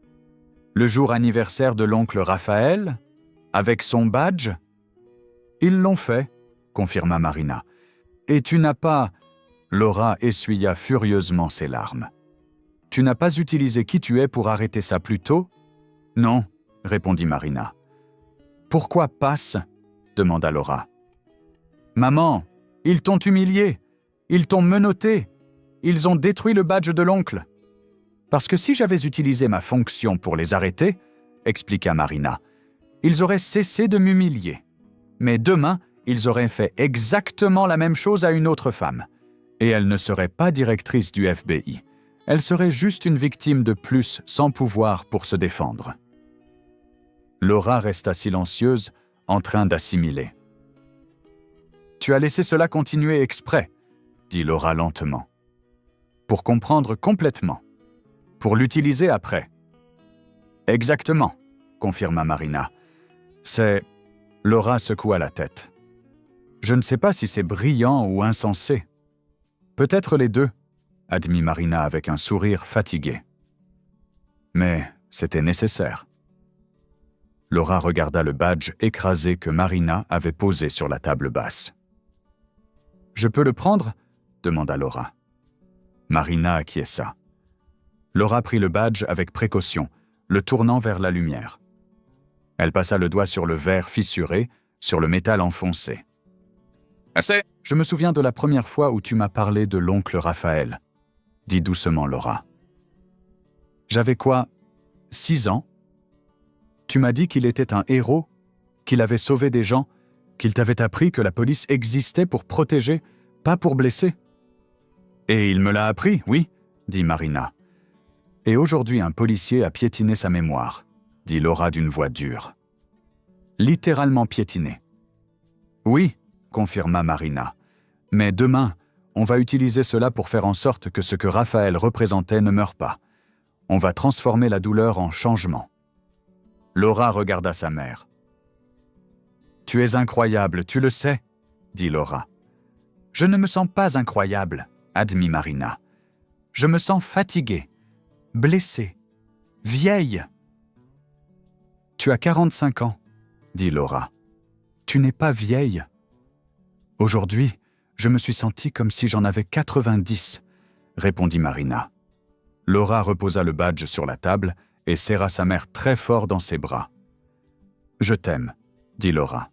« Le jour anniversaire de l'oncle Raphaël ? Avec son badge ? » ?»« Ils l'ont fait, » confirma Marina. « Et tu n'as pas... » Laura essuya furieusement ses larmes. « Tu n'as pas utilisé qui tu es pour arrêter ça plus tôt ? » ?»« Non, » répondit Marina. « Pourquoi passe ?» demanda Laura. « Maman, ils t'ont humilié, ils t'ont menotté, ils ont détruit le badge de l'oncle. » « Parce que si j'avais utilisé ma fonction pour les arrêter, » expliqua Marina, « ils auraient cessé de m'humilier. Mais demain, ils auraient fait exactement la même chose à une autre femme. Et elle ne serait pas directrice du FBI. Elle serait juste une victime de plus sans pouvoir pour se défendre. » Laura resta silencieuse, en train d'assimiler. « Tu as laissé cela continuer exprès, » dit Laura lentement. « Pour comprendre complètement. Pour l'utiliser après. » « Exactement, » confirma Marina. « C'est Laura secoua la tête. Je ne sais pas si c'est brillant ou insensé. Peut-être les deux, admit Marina avec un sourire fatigué. Mais c'était nécessaire. Laura regarda le badge écrasé que Marina avait posé sur la table basse. « Je peux le prendre ?» demanda Laura. Marina acquiesça. Laura prit le badge avec précaution, le tournant vers la lumière. Elle passa le doigt sur le verre fissuré, sur le métal enfoncé. « Assez ! Je me souviens de la première fois où tu m'as parlé de l'oncle Raphaël, » dit doucement Laura. « J'avais quoi, 6 ans ? Tu m'as dit qu'il était un héros, qu'il avait sauvé des gens, qu'il t'avait appris que la police existait pour protéger, pas pour blesser. » « Et il me l'a appris, oui, » dit Marina. « Et aujourd'hui un policier a piétiné sa mémoire, » dit Laura d'une voix dure. « Littéralement piétiné. »« Oui, » confirma Marina. « Mais demain, on va utiliser cela pour faire en sorte que ce que Raphaël représentait ne meure pas. On va transformer la douleur en changement. » Laura regarda sa mère. « Tu es incroyable, tu le sais, » dit Laura. « Je ne me sens pas incroyable, » admit Marina. « Je me sens fatiguée, blessée, vieille. »« Tu as 45 ans, » dit Laura. « Tu n'es pas vieille. » « Aujourd'hui, je me suis sentie comme si j'en avais 90, » répondit Marina. Laura reposa le badge sur la table et serra sa mère très fort dans ses bras. « Je t'aime, » dit Laura.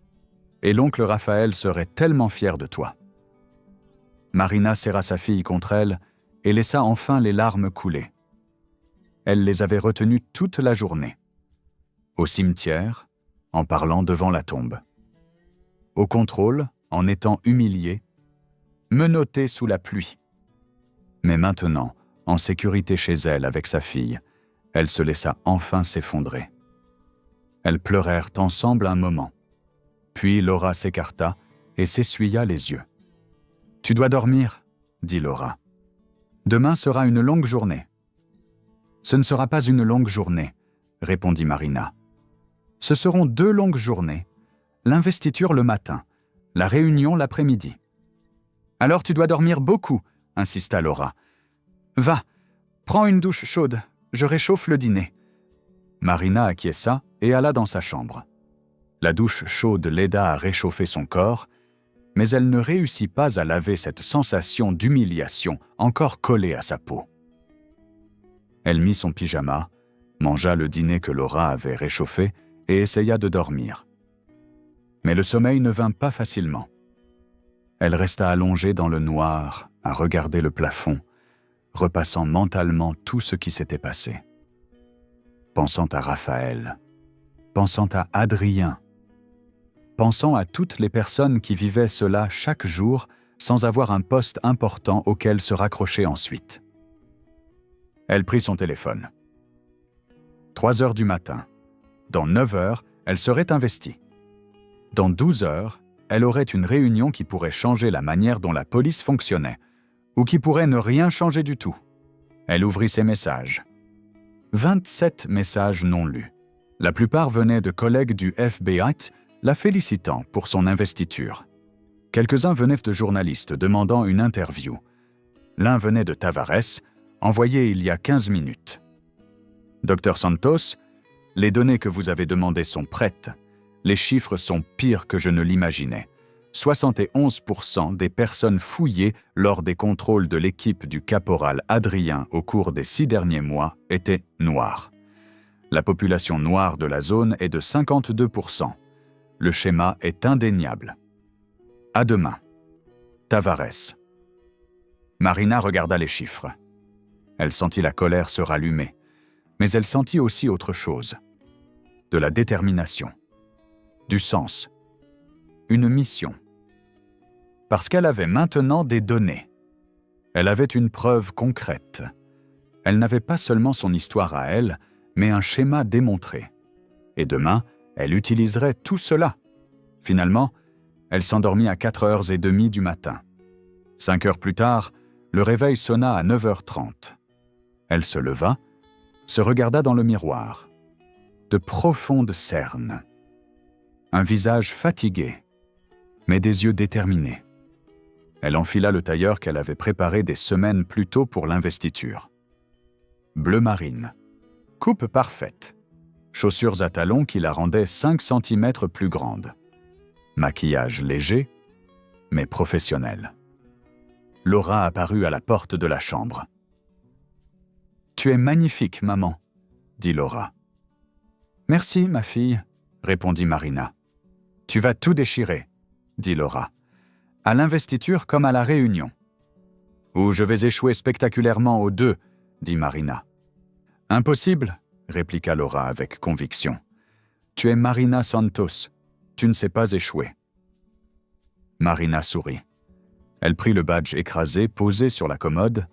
« Et l'oncle Raphaël serait tellement fier de toi. » Marina serra sa fille contre elle et laissa enfin les larmes couler. Elle les avait retenues toute la journée. Au cimetière, en parlant devant la tombe. Au contrôle, en étant humiliée, menottée sous la pluie. Mais maintenant, en sécurité chez elle avec sa fille, elle se laissa enfin s'effondrer. Elles pleurèrent ensemble un moment. Puis Laura s'écarta et s'essuya les yeux. « Tu dois dormir, » dit Laura. « Demain sera une longue journée. »« Ce ne sera pas une longue journée, » répondit Marina. « Ce seront 2 longues journées, l'investiture le matin, la réunion l'après-midi. »« Alors tu dois dormir beaucoup, » insista Laura. « Va, prends une douche chaude, je réchauffe le dîner. » Marina acquiesça et alla dans sa chambre. La douche chaude l'aida à réchauffer son corps, mais elle ne réussit pas à laver cette sensation d'humiliation encore collée à sa peau. Elle mit son pyjama, mangea le dîner que Laura avait réchauffé et essaya de dormir. Mais le sommeil ne vint pas facilement. Elle resta allongée dans le noir, à regarder le plafond, repassant mentalement tout ce qui s'était passé. Pensant à Raphaël, pensant à Adrien, pensant à toutes les personnes qui vivaient cela chaque jour sans avoir un poste important auquel se raccrocher ensuite. Elle prit son téléphone. 3 heures du matin. Dans 9 heures, elle serait investie. Dans 12 heures, elle aurait une réunion qui pourrait changer la manière dont la police fonctionnait, ou qui pourrait ne rien changer du tout. Elle ouvrit ses messages. 27 messages non lus. La plupart venaient de collègues du FBI la félicitant pour son investiture. Quelques-uns venaient de journalistes demandant une interview. L'un venait de Tavares, envoyé il y a 15 minutes. Dr Santos, les données que vous avez demandées sont prêtes. Les chiffres sont pires que je ne l'imaginais. 71% des personnes fouillées lors des contrôles de l'équipe du caporal Adrien au cours des 6 derniers mois étaient noires. La population noire de la zone est de 52%. Le schéma est indéniable. À demain. Tavares. Marina regarda les chiffres. Elle sentit la colère se rallumer, mais elle sentit aussi autre chose. De la détermination. Du sens. Une mission. Parce qu'elle avait maintenant des données. Elle avait une preuve concrète. Elle n'avait pas seulement son histoire à elle, mais un schéma démontré. Et demain, elle utiliserait tout cela. Finalement, elle s'endormit à 4h30 du matin. 5 heures plus tard, le réveil sonna à 9h30. Elle se leva, se regarda dans le miroir. De profondes cernes. Un visage fatigué, mais des yeux déterminés. Elle enfila le tailleur qu'elle avait préparé des semaines plus tôt pour l'investiture. Bleu marine, coupe parfaite, chaussures à talons qui la rendaient 5 cm plus grande. Maquillage léger, mais professionnel. Laura apparut à la porte de la chambre. « Tu es magnifique, maman, » dit Laura. « Merci, ma fille, » répondit Marina. « Tu vas tout déchirer, » dit Laura. « À l'investiture comme à la réunion. »« Ou je vais échouer spectaculairement aux deux, » dit Marina. « Impossible, » répliqua Laura avec conviction. « Tu es Marina Santos. Tu ne sais pas échouer. » Marina sourit. Elle prit le badge écrasé posé sur la commode,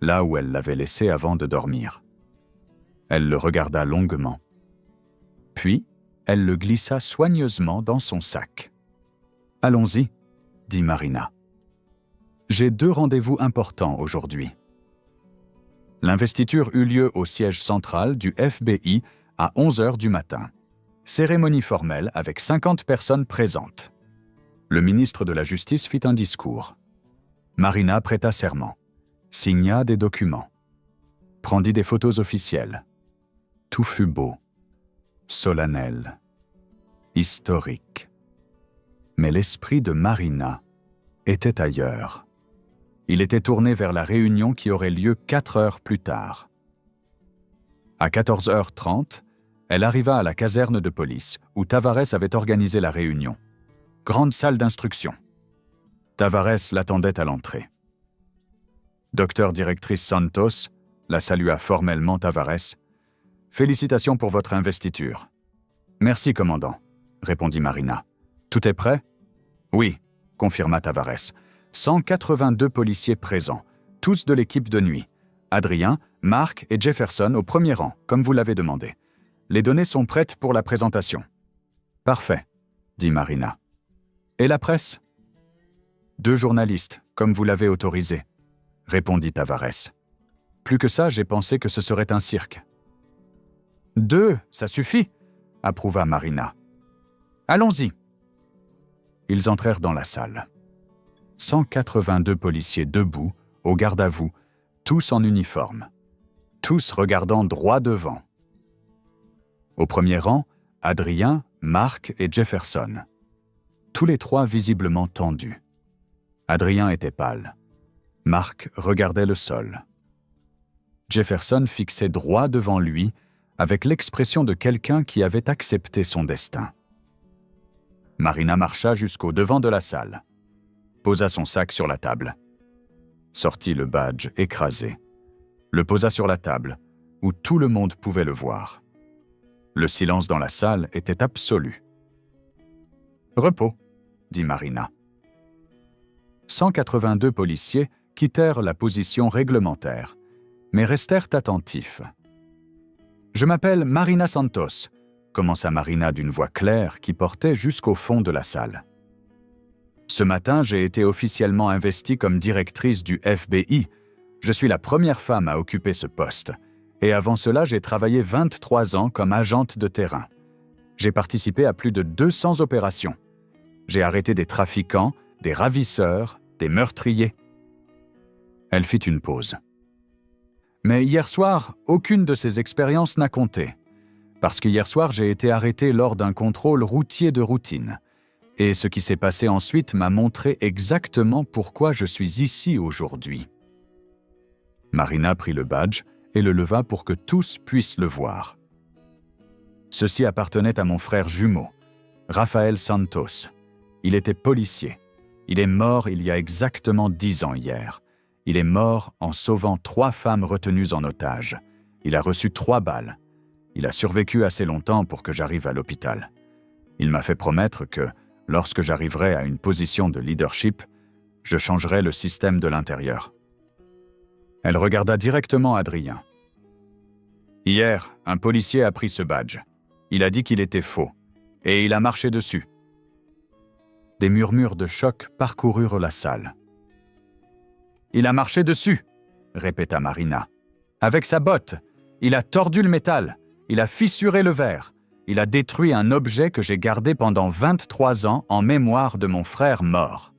là où elle l'avait laissé avant de dormir. Elle le regarda longuement. Puis, elle le glissa soigneusement dans son sac. « Allons-y, » dit Marina. « J'ai 2 rendez-vous importants aujourd'hui. » L'investiture eut lieu au siège central du FBI à 11h du matin. Cérémonie formelle avec 50 personnes présentes. Le ministre de la Justice fit un discours. Marina prêta serment, signa des documents, prendit des photos officielles. Tout fut beau, solennel, historique. Mais l'esprit de Marina était ailleurs. Il était tourné vers la réunion qui aurait lieu 4 heures plus tard. À 14h30, elle arriva à la caserne de police où Tavares avait organisé la réunion. Grande salle d'instruction. Tavares l'attendait à l'entrée. Docteur directrice Santos la salua formellement Tavares. « Félicitations pour votre investiture. »« Merci, commandant, » répondit Marina. « Tout est prêt ?»« Oui, » confirma Tavares. 182 policiers présents, tous de l'équipe de nuit. Adrien, Mark et Jefferson au premier rang, comme vous l'avez demandé. Les données sont prêtes pour la présentation. « Parfait, » dit Marina. « Et la presse ?»« 2 journalistes, comme vous l'avez autorisé, » répondit Tavares. « Plus que ça, j'ai pensé que ce serait un cirque. »« 2, ça suffit, » approuva Marina. « Allons-y. » Ils entrèrent dans la salle. 182 policiers debout, au garde à vous, tous en uniforme, tous regardant droit devant. Au premier rang, Adrien, Mark et Jefferson. Tous les 3 visiblement tendus. Adrien était pâle. Mark regardait le sol. Jefferson fixait droit devant lui, avec l'expression de quelqu'un qui avait accepté son destin. Marina marcha jusqu'au devant de la salle, posa son sac sur la table, sortit le badge écrasé, le posa sur la table, où tout le monde pouvait le voir. Le silence dans la salle était absolu. « Repos », dit Marina. 182 policiers quittèrent la position réglementaire, mais restèrent attentifs. « Je m'appelle Marina Santos », commença Marina d'une voix claire qui portait jusqu'au fond de la salle. « Ce matin, j'ai été officiellement investie comme directrice du FBI. Je suis la première femme à occuper ce poste. Et avant cela, j'ai travaillé 23 ans comme agente de terrain. J'ai participé à plus de 200 opérations. J'ai arrêté des trafiquants, des ravisseurs, des meurtriers. » Elle fit une pause. « Mais hier soir, aucune de ces expériences n'a compté. Parce qu'hier soir, j'ai été arrêtée lors d'un contrôle routier de routine. Et ce qui s'est passé ensuite m'a montré exactement pourquoi je suis ici aujourd'hui. » Marina prit le badge et le leva pour que tous puissent le voir. Ceci appartenait à mon frère jumeau, Rafael Santos. Il était policier. Il est mort il y a exactement 10 ans hier. Il est mort en sauvant 3 femmes retenues en otage. Il a reçu 3 balles. Il a survécu assez longtemps pour que j'arrive à l'hôpital. Il m'a fait promettre que, lorsque j'arriverai à une position de leadership, je changerai le système de l'intérieur. Elle regarda directement Adrien. Hier, un policier a pris ce badge. Il a dit qu'il était faux, et il a marché dessus. Des murmures de choc parcoururent la salle. « Il a marché dessus !» répéta Marina. « Avec sa botte, il a tordu le métal, il a fissuré le verre, il a détruit un objet que j'ai gardé pendant 23 ans en mémoire de mon frère mort. »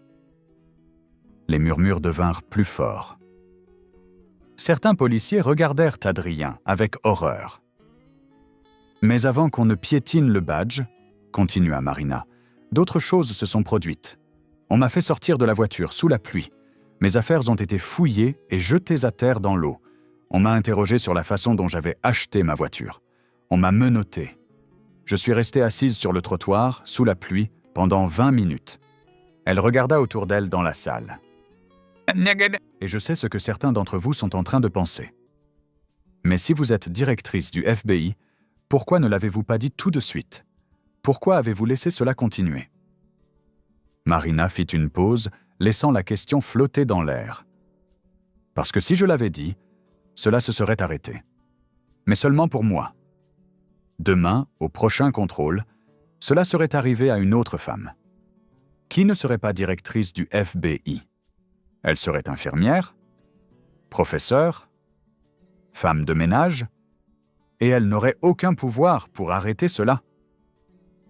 Les murmures devinrent plus forts. Certains policiers regardèrent Adrien avec horreur. « Mais avant qu'on ne piétine le badge, » continua Marina, « d'autres choses se sont produites. On m'a fait sortir de la voiture sous la pluie. Mes affaires ont été fouillées et jetées à terre dans l'eau. On m'a interrogé sur la façon dont j'avais acheté ma voiture. On m'a menotté. Je suis restée assise sur le trottoir, sous la pluie, pendant 20 minutes. Elle regarda autour d'elle dans la salle. Et je sais ce que certains d'entre vous sont en train de penser. Mais si vous êtes directrice du FBI, pourquoi ne l'avez-vous pas dit tout de suite? Pourquoi avez-vous laissé cela continuer? Marina fit une pause, laissant la question flotter dans l'air. Parce que si je l'avais dit, cela se serait arrêté. Mais seulement pour moi. Demain, au prochain contrôle, cela serait arrivé à une autre femme. Qui ne serait pas directrice du FBI? Elle serait infirmière, professeure, femme de ménage, et elle n'aurait aucun pouvoir pour arrêter cela.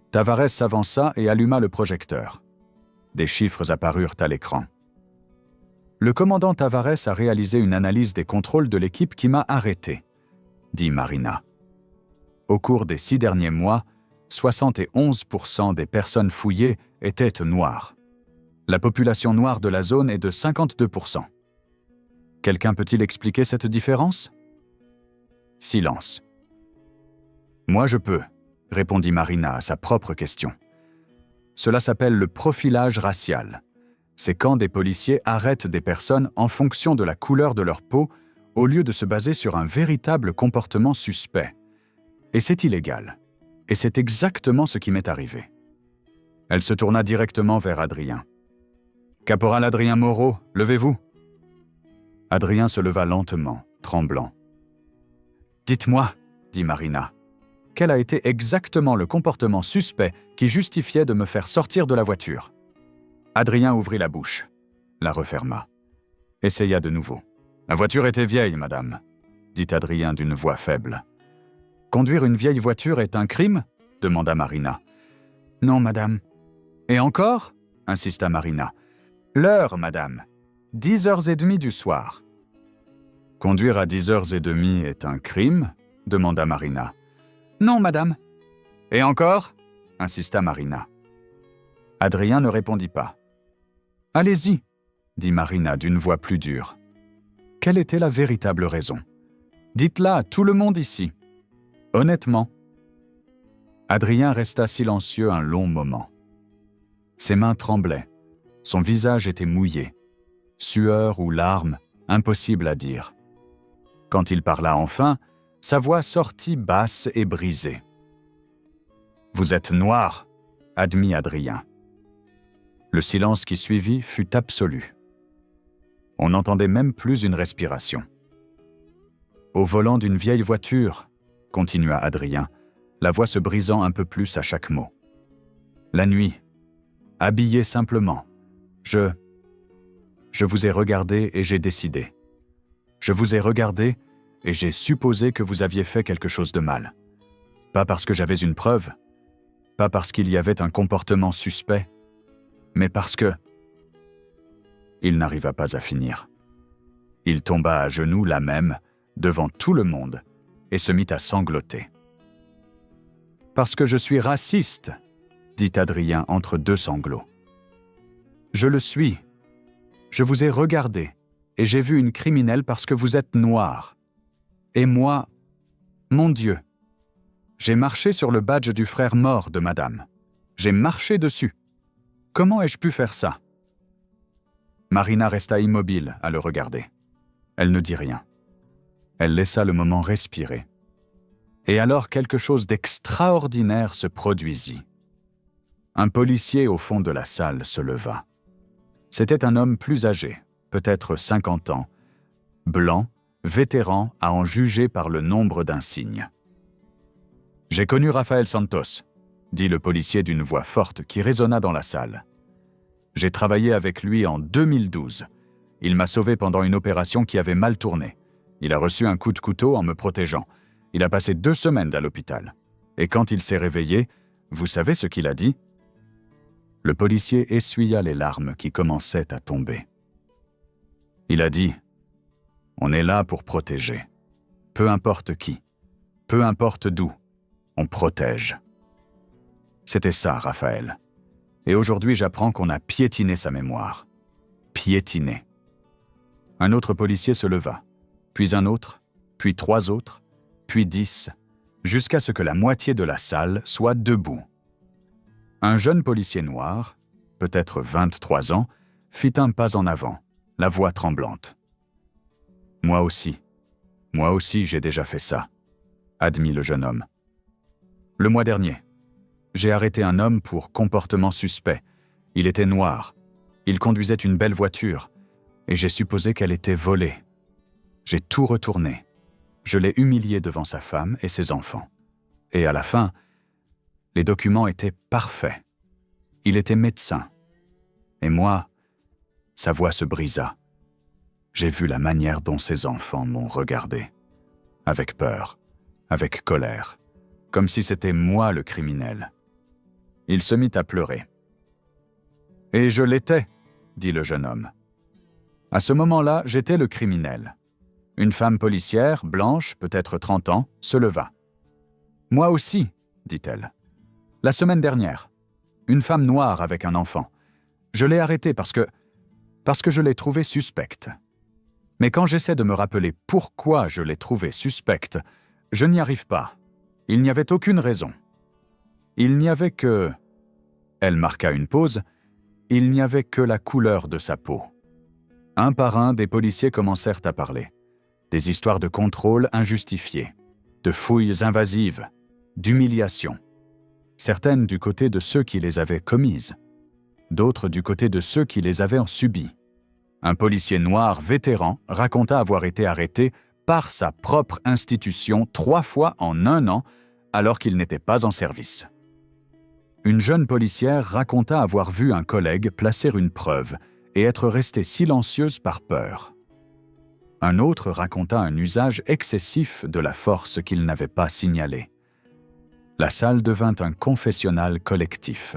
Tavares s'avança et alluma le projecteur. Des chiffres apparurent à l'écran. Le commandant Tavares a réalisé une analyse des contrôles de l'équipe qui m'a arrêté, dit Marina. Au cours des 6 derniers mois, 71% des personnes fouillées étaient noires. La population noire de la zone est de 52%. Quelqu'un peut-il expliquer cette différence? Silence. Moi je peux, répondit Marina à sa propre question. Cela s'appelle le profilage racial. C'est quand des policiers arrêtent des personnes en fonction de la couleur de leur peau au lieu de se baser sur un véritable comportement suspect. Et c'est illégal. Et c'est exactement ce qui m'est arrivé. Elle se tourna directement vers Adrien. « Caporal Adrien Moreau, levez-vous » Adrien se leva lentement, tremblant. « Dites-moi, » dit Marina, « quel a été exactement le comportement suspect qui justifiait de me faire sortir de la voiture ?» Adrien ouvrit la bouche, la referma. Essaya de nouveau. « La voiture était vieille, madame, » dit Adrien d'une voix faible. « Conduire une vieille voiture est un crime » demanda Marina. « Non, madame. »« Et encore » insista Marina. « L'heure, madame. 10h30 du soir. »« Conduire à 10h30 est un crime » demanda Marina. « Non, madame. »« Et encore » insista Marina. Adrien ne répondit pas. « Allez-y » dit Marina d'une voix plus dure. « Quelle était la véritable raison? Dites-la à tout le monde ici. Honnêtement. » Adrien resta silencieux un long moment. Ses mains tremblaient, son visage était mouillé. Sueur ou larmes, impossible à dire. Quand il parla enfin, sa voix sortit basse et brisée. « Vous êtes noir » admit Adrien. Le silence qui suivit fut absolu. On n'entendait même plus une respiration. « Au volant d'une vieille voiture » continua Adrien, la voix se brisant un peu plus à chaque mot. « La nuit, habillé simplement, je vous ai regardé et j'ai décidé. Je vous ai regardé et j'ai supposé que vous aviez fait quelque chose de mal. Pas parce que j'avais une preuve, pas parce qu'il y avait un comportement suspect, mais parce que... » Il n'arriva pas à finir. Il tomba à genoux là même, devant tout le monde, et se mit à sangloter. « Parce que je suis raciste » dit Adrien entre deux sanglots. « Je le suis. Je vous ai regardé, et j'ai vu une criminelle parce que vous êtes noir. Et moi, mon Dieu, j'ai marché sur le badge du frère mort de madame. J'ai marché dessus. Comment ai-je pu faire ça ?» Marina resta immobile à le regarder. Elle ne dit rien. Elle laissa le moment respirer. Et alors quelque chose d'extraordinaire se produisit. Un policier au fond de la salle se leva. C'était un homme plus âgé, peut-être 50 ans, blanc, vétéran à en juger par le nombre d'insignes. « J'ai connu Rafael Santos », dit le policier d'une voix forte qui résonna dans la salle. « J'ai travaillé avec lui en 2012. Il m'a sauvé pendant une opération qui avait mal tourné. Il a reçu un coup de couteau en me protégeant. Il a passé 2 semaines à l'hôpital. Et quand il s'est réveillé, vous savez ce qu'il a dit? Le policier essuya les larmes qui commençaient à tomber. Il a dit « On est là pour protéger. Peu importe qui, peu importe d'où, on protège. » C'était ça, Raphaël. Et aujourd'hui, j'apprends qu'on a piétiné sa mémoire. Piétiné. Un autre policier se leva, puis un autre, puis 3 autres, puis 10, jusqu'à ce que la moitié de la salle soit debout. Un jeune policier noir, peut-être 23 ans, fit un pas en avant, la voix tremblante. « Moi aussi, j'ai déjà fait ça », admit le jeune homme. « Le mois dernier, j'ai arrêté un homme pour comportement suspect. Il était noir, il conduisait une belle voiture, et j'ai supposé qu'elle était volée. J'ai tout retourné. Je l'ai humilié devant sa femme et ses enfants. Et à la fin, les documents étaient parfaits. Il était médecin. Et moi, sa voix se brisa. J'ai vu la manière dont ses enfants m'ont regardé. Avec peur, avec colère, comme si c'était moi le criminel. Il se mit à pleurer. « Et je l'étais, » dit le jeune homme. « À ce moment-là, j'étais le criminel. » Une femme policière, blanche, peut-être 30 ans, se leva. « Moi aussi, » dit-elle. « La semaine dernière, une femme noire avec un enfant. Je l'ai arrêtée parce que je l'ai trouvée suspecte. Mais quand j'essaie de me rappeler pourquoi je l'ai trouvée suspecte, je n'y arrive pas. Il n'y avait aucune raison. Il n'y avait que... » Elle marqua une pause. « Il n'y avait que la couleur de sa peau. » Un par un, des policiers commencèrent à parler. Des histoires de contrôle injustifiés, de fouilles invasives, d'humiliations. Certaines du côté de ceux qui les avaient commises, d'autres du côté de ceux qui les avaient subies. Un policier noir vétéran raconta avoir été arrêté par sa propre institution 3 fois en 1 an alors qu'il n'était pas en service. Une jeune policière raconta avoir vu un collègue placer une preuve et être restée silencieuse par peur. Un autre raconta un usage excessif de la force qu'il n'avait pas signalée. La salle devint un confessionnal collectif.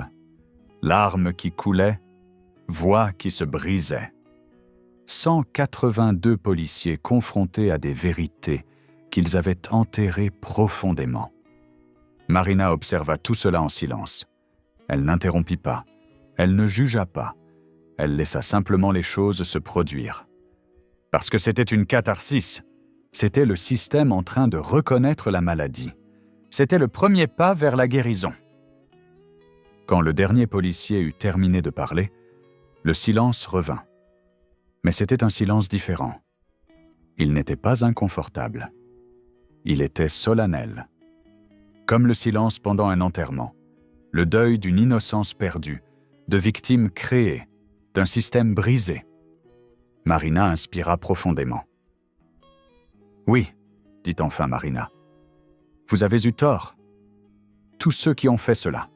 Larmes qui coulaient, voix qui se brisaient. 182 policiers confrontés à des vérités qu'ils avaient enterrées profondément. Marina observa tout cela en silence. Elle n'interrompit pas, elle ne jugea pas, elle laissa simplement les choses se produire. Parce que c'était une catharsis, c'était le système en train de reconnaître la maladie. C'était le premier pas vers la guérison. Quand le dernier policier eut terminé de parler, le silence revint. Mais c'était un silence différent. Il n'était pas inconfortable. Il était solennel. Comme le silence pendant un enterrement, le deuil d'une innocence perdue, de victimes créées, d'un système brisé. Marina inspira profondément. « Oui, » dit enfin Marina. « Vous avez eu tort. Tous ceux qui ont fait cela,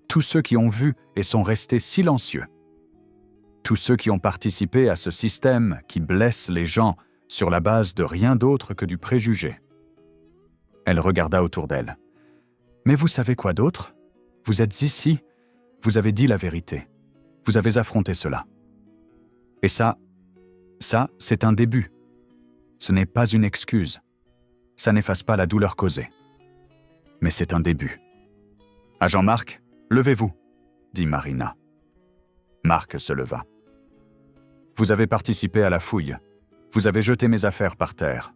tous ceux qui ont vu et sont restés silencieux, tous ceux qui ont participé à ce système qui blesse les gens sur la base de rien d'autre que du préjugé. » Elle regarda autour d'elle. « Mais vous savez quoi d'autre? Vous êtes ici, vous avez dit la vérité. Vous avez affronté cela. Et ça, c'est un début. Ce n'est pas une excuse. Ça n'efface pas la douleur causée. Mais c'est un début. Agent Marc, levez-vous, dit Marina. Marc se leva. Vous avez participé à la fouille. Vous avez jeté mes affaires par terre.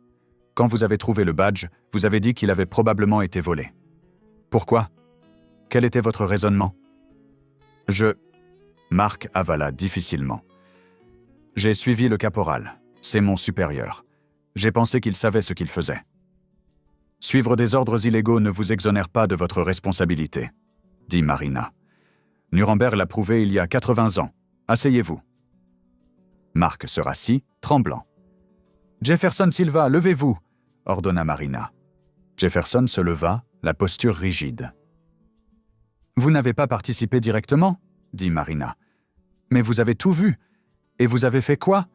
Quand vous avez trouvé le badge, vous avez dit qu'il avait probablement été volé. Pourquoi? Quel était votre raisonnement? Marc avala difficilement. J'ai suivi le caporal. C'est mon supérieur. J'ai pensé qu'il savait ce qu'il faisait. Suivre des ordres illégaux ne vous exonère pas de votre responsabilité, dit Marina. Nuremberg l'a prouvé il y a 80 ans. Asseyez-vous. Marc se rassit, tremblant. Jefferson Silva, levez-vous, ordonna Marina. Jefferson se leva, la posture rigide. Vous n'avez pas participé directement, dit Marina. Mais vous avez tout vu. Et vous avez fait quoi?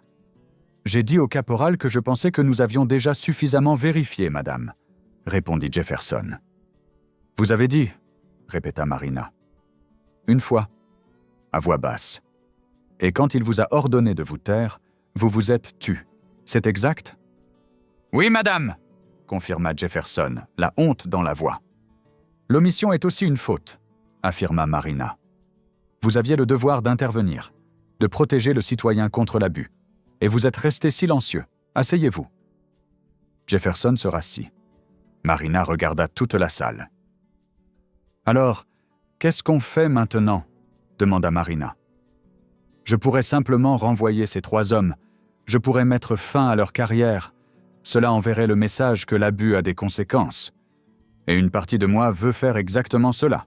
J'ai dit au caporal que je pensais que nous avions déjà suffisamment vérifié, madame, répondit Jefferson. « Vous avez dit, » répéta Marina. « Une fois, à voix basse. Et quand il vous a ordonné de vous taire, vous vous êtes tu. C'est exact ?»« Oui, madame !» confirma Jefferson, la honte dans la voix. « L'omission est aussi une faute, » affirma Marina. « Vous aviez le devoir d'intervenir, de protéger le citoyen contre l'abus. Et vous êtes resté silencieux. Asseyez-vous. » Jefferson se rassit. Marina regarda toute la salle. « Alors, qu'est-ce qu'on fait maintenant ?» demanda Marina. « Je pourrais simplement renvoyer ces 3 hommes. Je pourrais mettre fin à leur carrière. Cela enverrait le message que l'abus a des conséquences. Et une partie de moi veut faire exactement cela. »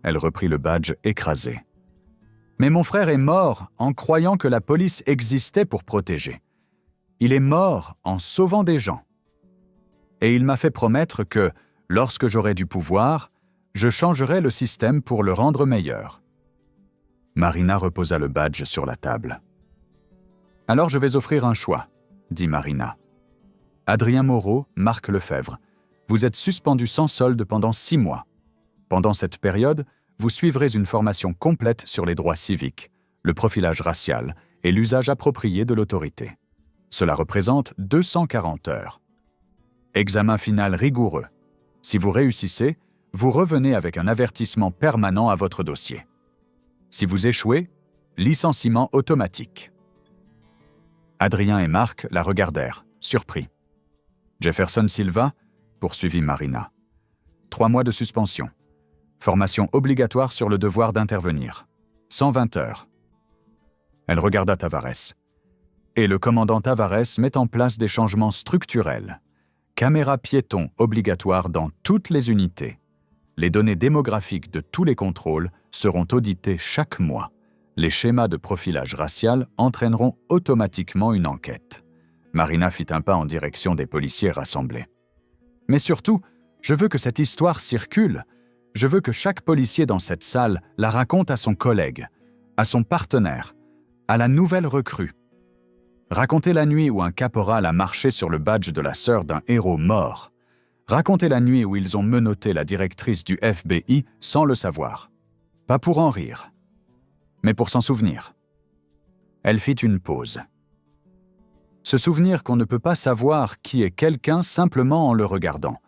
Elle reprit le badge écrasé. « Mais mon frère est mort en croyant que la police existait pour protéger. Il est mort en sauvant des gens. Et il m'a fait promettre que, lorsque j'aurai du pouvoir, je changerai le système pour le rendre meilleur. » Marina reposa le badge sur la table. « Alors je vais offrir un choix, » dit Marina. « Adrien Moreau, Marc Lefebvre, vous êtes suspendus sans solde pendant 6 mois. Pendant cette période, vous suivrez une formation complète sur les droits civiques, le profilage racial et l'usage approprié de l'autorité. Cela représente 240 heures. Examen final rigoureux. Si vous réussissez, vous revenez avec un avertissement permanent à votre dossier. Si vous échouez, licenciement automatique. » Adrien et Marc la regardèrent, surpris. « Jefferson Silva, » poursuivit Marina. « 3 mois de suspension. Formation obligatoire sur le devoir d'intervenir. 120 heures. » Elle regarda Tavares. « Et le commandant Tavares met en place des changements structurels. Caméra piéton obligatoire dans toutes les unités. Les données démographiques de tous les contrôles seront auditées chaque mois. Les schémas de profilage racial entraîneront automatiquement une enquête. » Marina fit un pas en direction des policiers rassemblés. « Mais surtout, je veux que cette histoire circule. Je veux que chaque policier dans cette salle la raconte à son collègue, à son partenaire, à la nouvelle recrue. Racontez la nuit où un caporal a marché sur le badge de la sœur d'un héros mort. Racontez la nuit où ils ont menotté la directrice du FBI sans le savoir. Pas pour en rire, mais pour s'en souvenir. » Elle fit une pause. Se souvenir qu'on ne peut pas savoir qui est quelqu'un simplement en le regardant.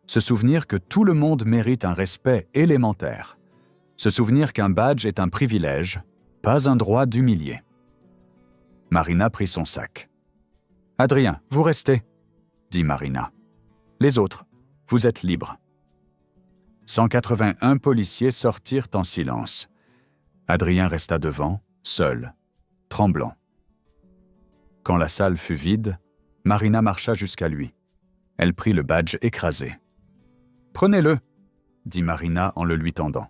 Se souvenir que tout le monde mérite un respect élémentaire. Se souvenir qu'un badge est un privilège, pas un droit d'humilier. Marina prit son sac. « Adrien, vous restez, » dit Marina. « Les autres, vous êtes libres. » 181 policiers sortirent en silence. Adrien resta devant, seul, tremblant. Quand la salle fut vide, Marina marcha jusqu'à lui. Elle prit le badge écrasé. « Prenez-le, » dit Marina en le lui tendant.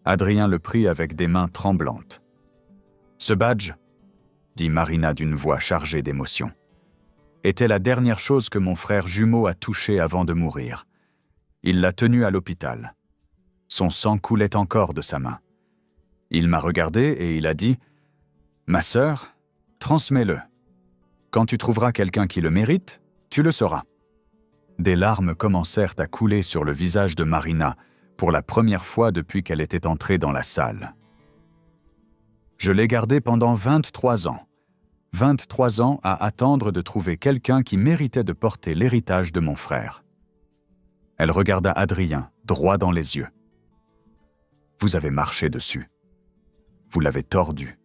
Adrien le prit avec des mains tremblantes. « Ce badge, » dit Marina d'une voix chargée d'émotion, « était la dernière chose que mon frère jumeau a touchée avant de mourir. Il l'a tenu à l'hôpital. Son sang coulait encore de sa main. Il m'a regardé et il a dit « Ma sœur, transmets-le. Quand tu trouveras quelqu'un qui le mérite, tu le sauras. » Des larmes commencèrent à couler sur le visage de Marina pour la première fois depuis qu'elle était entrée dans la salle. « Je l'ai gardé pendant 23 ans. 23 ans à attendre de trouver quelqu'un qui méritait de porter l'héritage de mon frère. » Elle regarda Adrien droit dans les yeux. « Vous avez marché dessus. Vous l'avez tordu.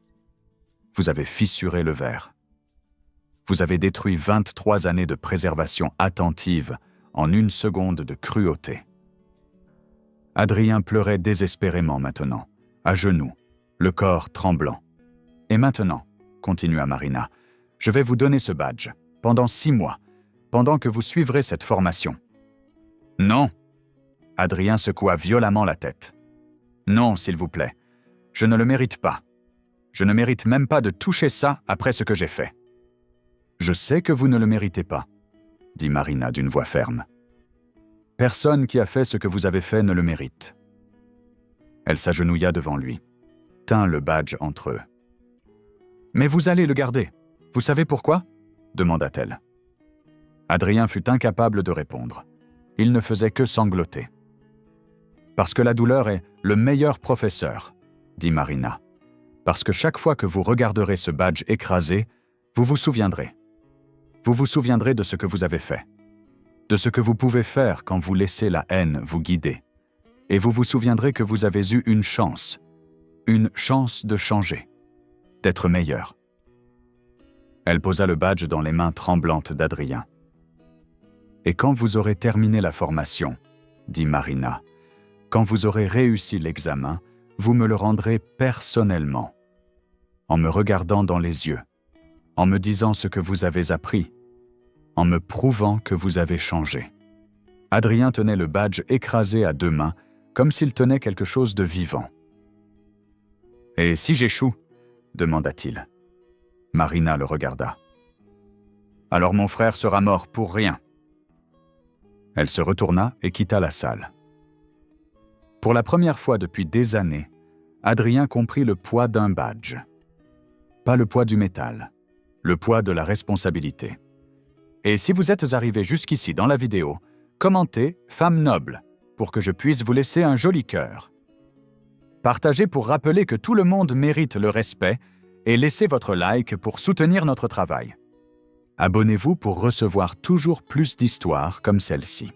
Vous avez fissuré le verre. Vous avez détruit 23 années de préservation attentive en 1 seconde de cruauté. » Adrien pleurait désespérément maintenant, à genoux, le corps tremblant. « Et maintenant, » continua Marina, « je vais vous donner ce badge, pendant 6 mois, pendant que vous suivrez cette formation. » « Non !» Adrien secoua violemment la tête. « Non, s'il vous plaît. Je ne le mérite pas. Je ne mérite même pas de toucher ça après ce que j'ai fait. »« Je sais que vous ne le méritez pas, » dit Marina d'une voix ferme. « Personne qui a fait ce que vous avez fait ne le mérite. » Elle s'agenouilla devant lui, tint le badge entre eux. « Mais vous allez le garder. Vous savez pourquoi ?» demanda-t-elle. Adrien fut incapable de répondre. Il ne faisait que sangloter. Parce que la douleur est le meilleur professeur, dit Marina. Parce que chaque fois que vous regarderez ce badge écrasé, vous vous souviendrez. Vous vous souviendrez de ce que vous avez fait, de ce que vous pouvez faire quand vous laissez la haine vous guider. Et vous vous souviendrez que vous avez eu une chance de changer, d'être meilleur. Elle posa le badge dans les mains tremblantes d'Adrien. Et quand vous aurez terminé la formation, dit Marina, quand vous aurez réussi l'examen, vous me le rendrez personnellement, en me regardant dans les yeux, en me disant ce que vous avez appris, en me prouvant que vous avez changé. Adrien tenait le badge écrasé à deux mains, comme s'il tenait quelque chose de vivant. « Et si j'échoue ?» demanda-t-il. Marina le regarda. « Alors mon frère sera mort pour rien. » Elle se retourna et quitta la salle. Pour la première fois depuis des années, Adrien comprit le poids d'un badge. Pas le poids du métal, le poids de la responsabilité. Et si vous êtes arrivé jusqu'ici dans la vidéo, commentez « Femme noble » pour que je puisse vous laisser un joli cœur. Partagez pour rappeler que tout le monde mérite le respect et laissez votre like pour soutenir notre travail. Abonnez-vous pour recevoir toujours plus d'histoires comme celle-ci.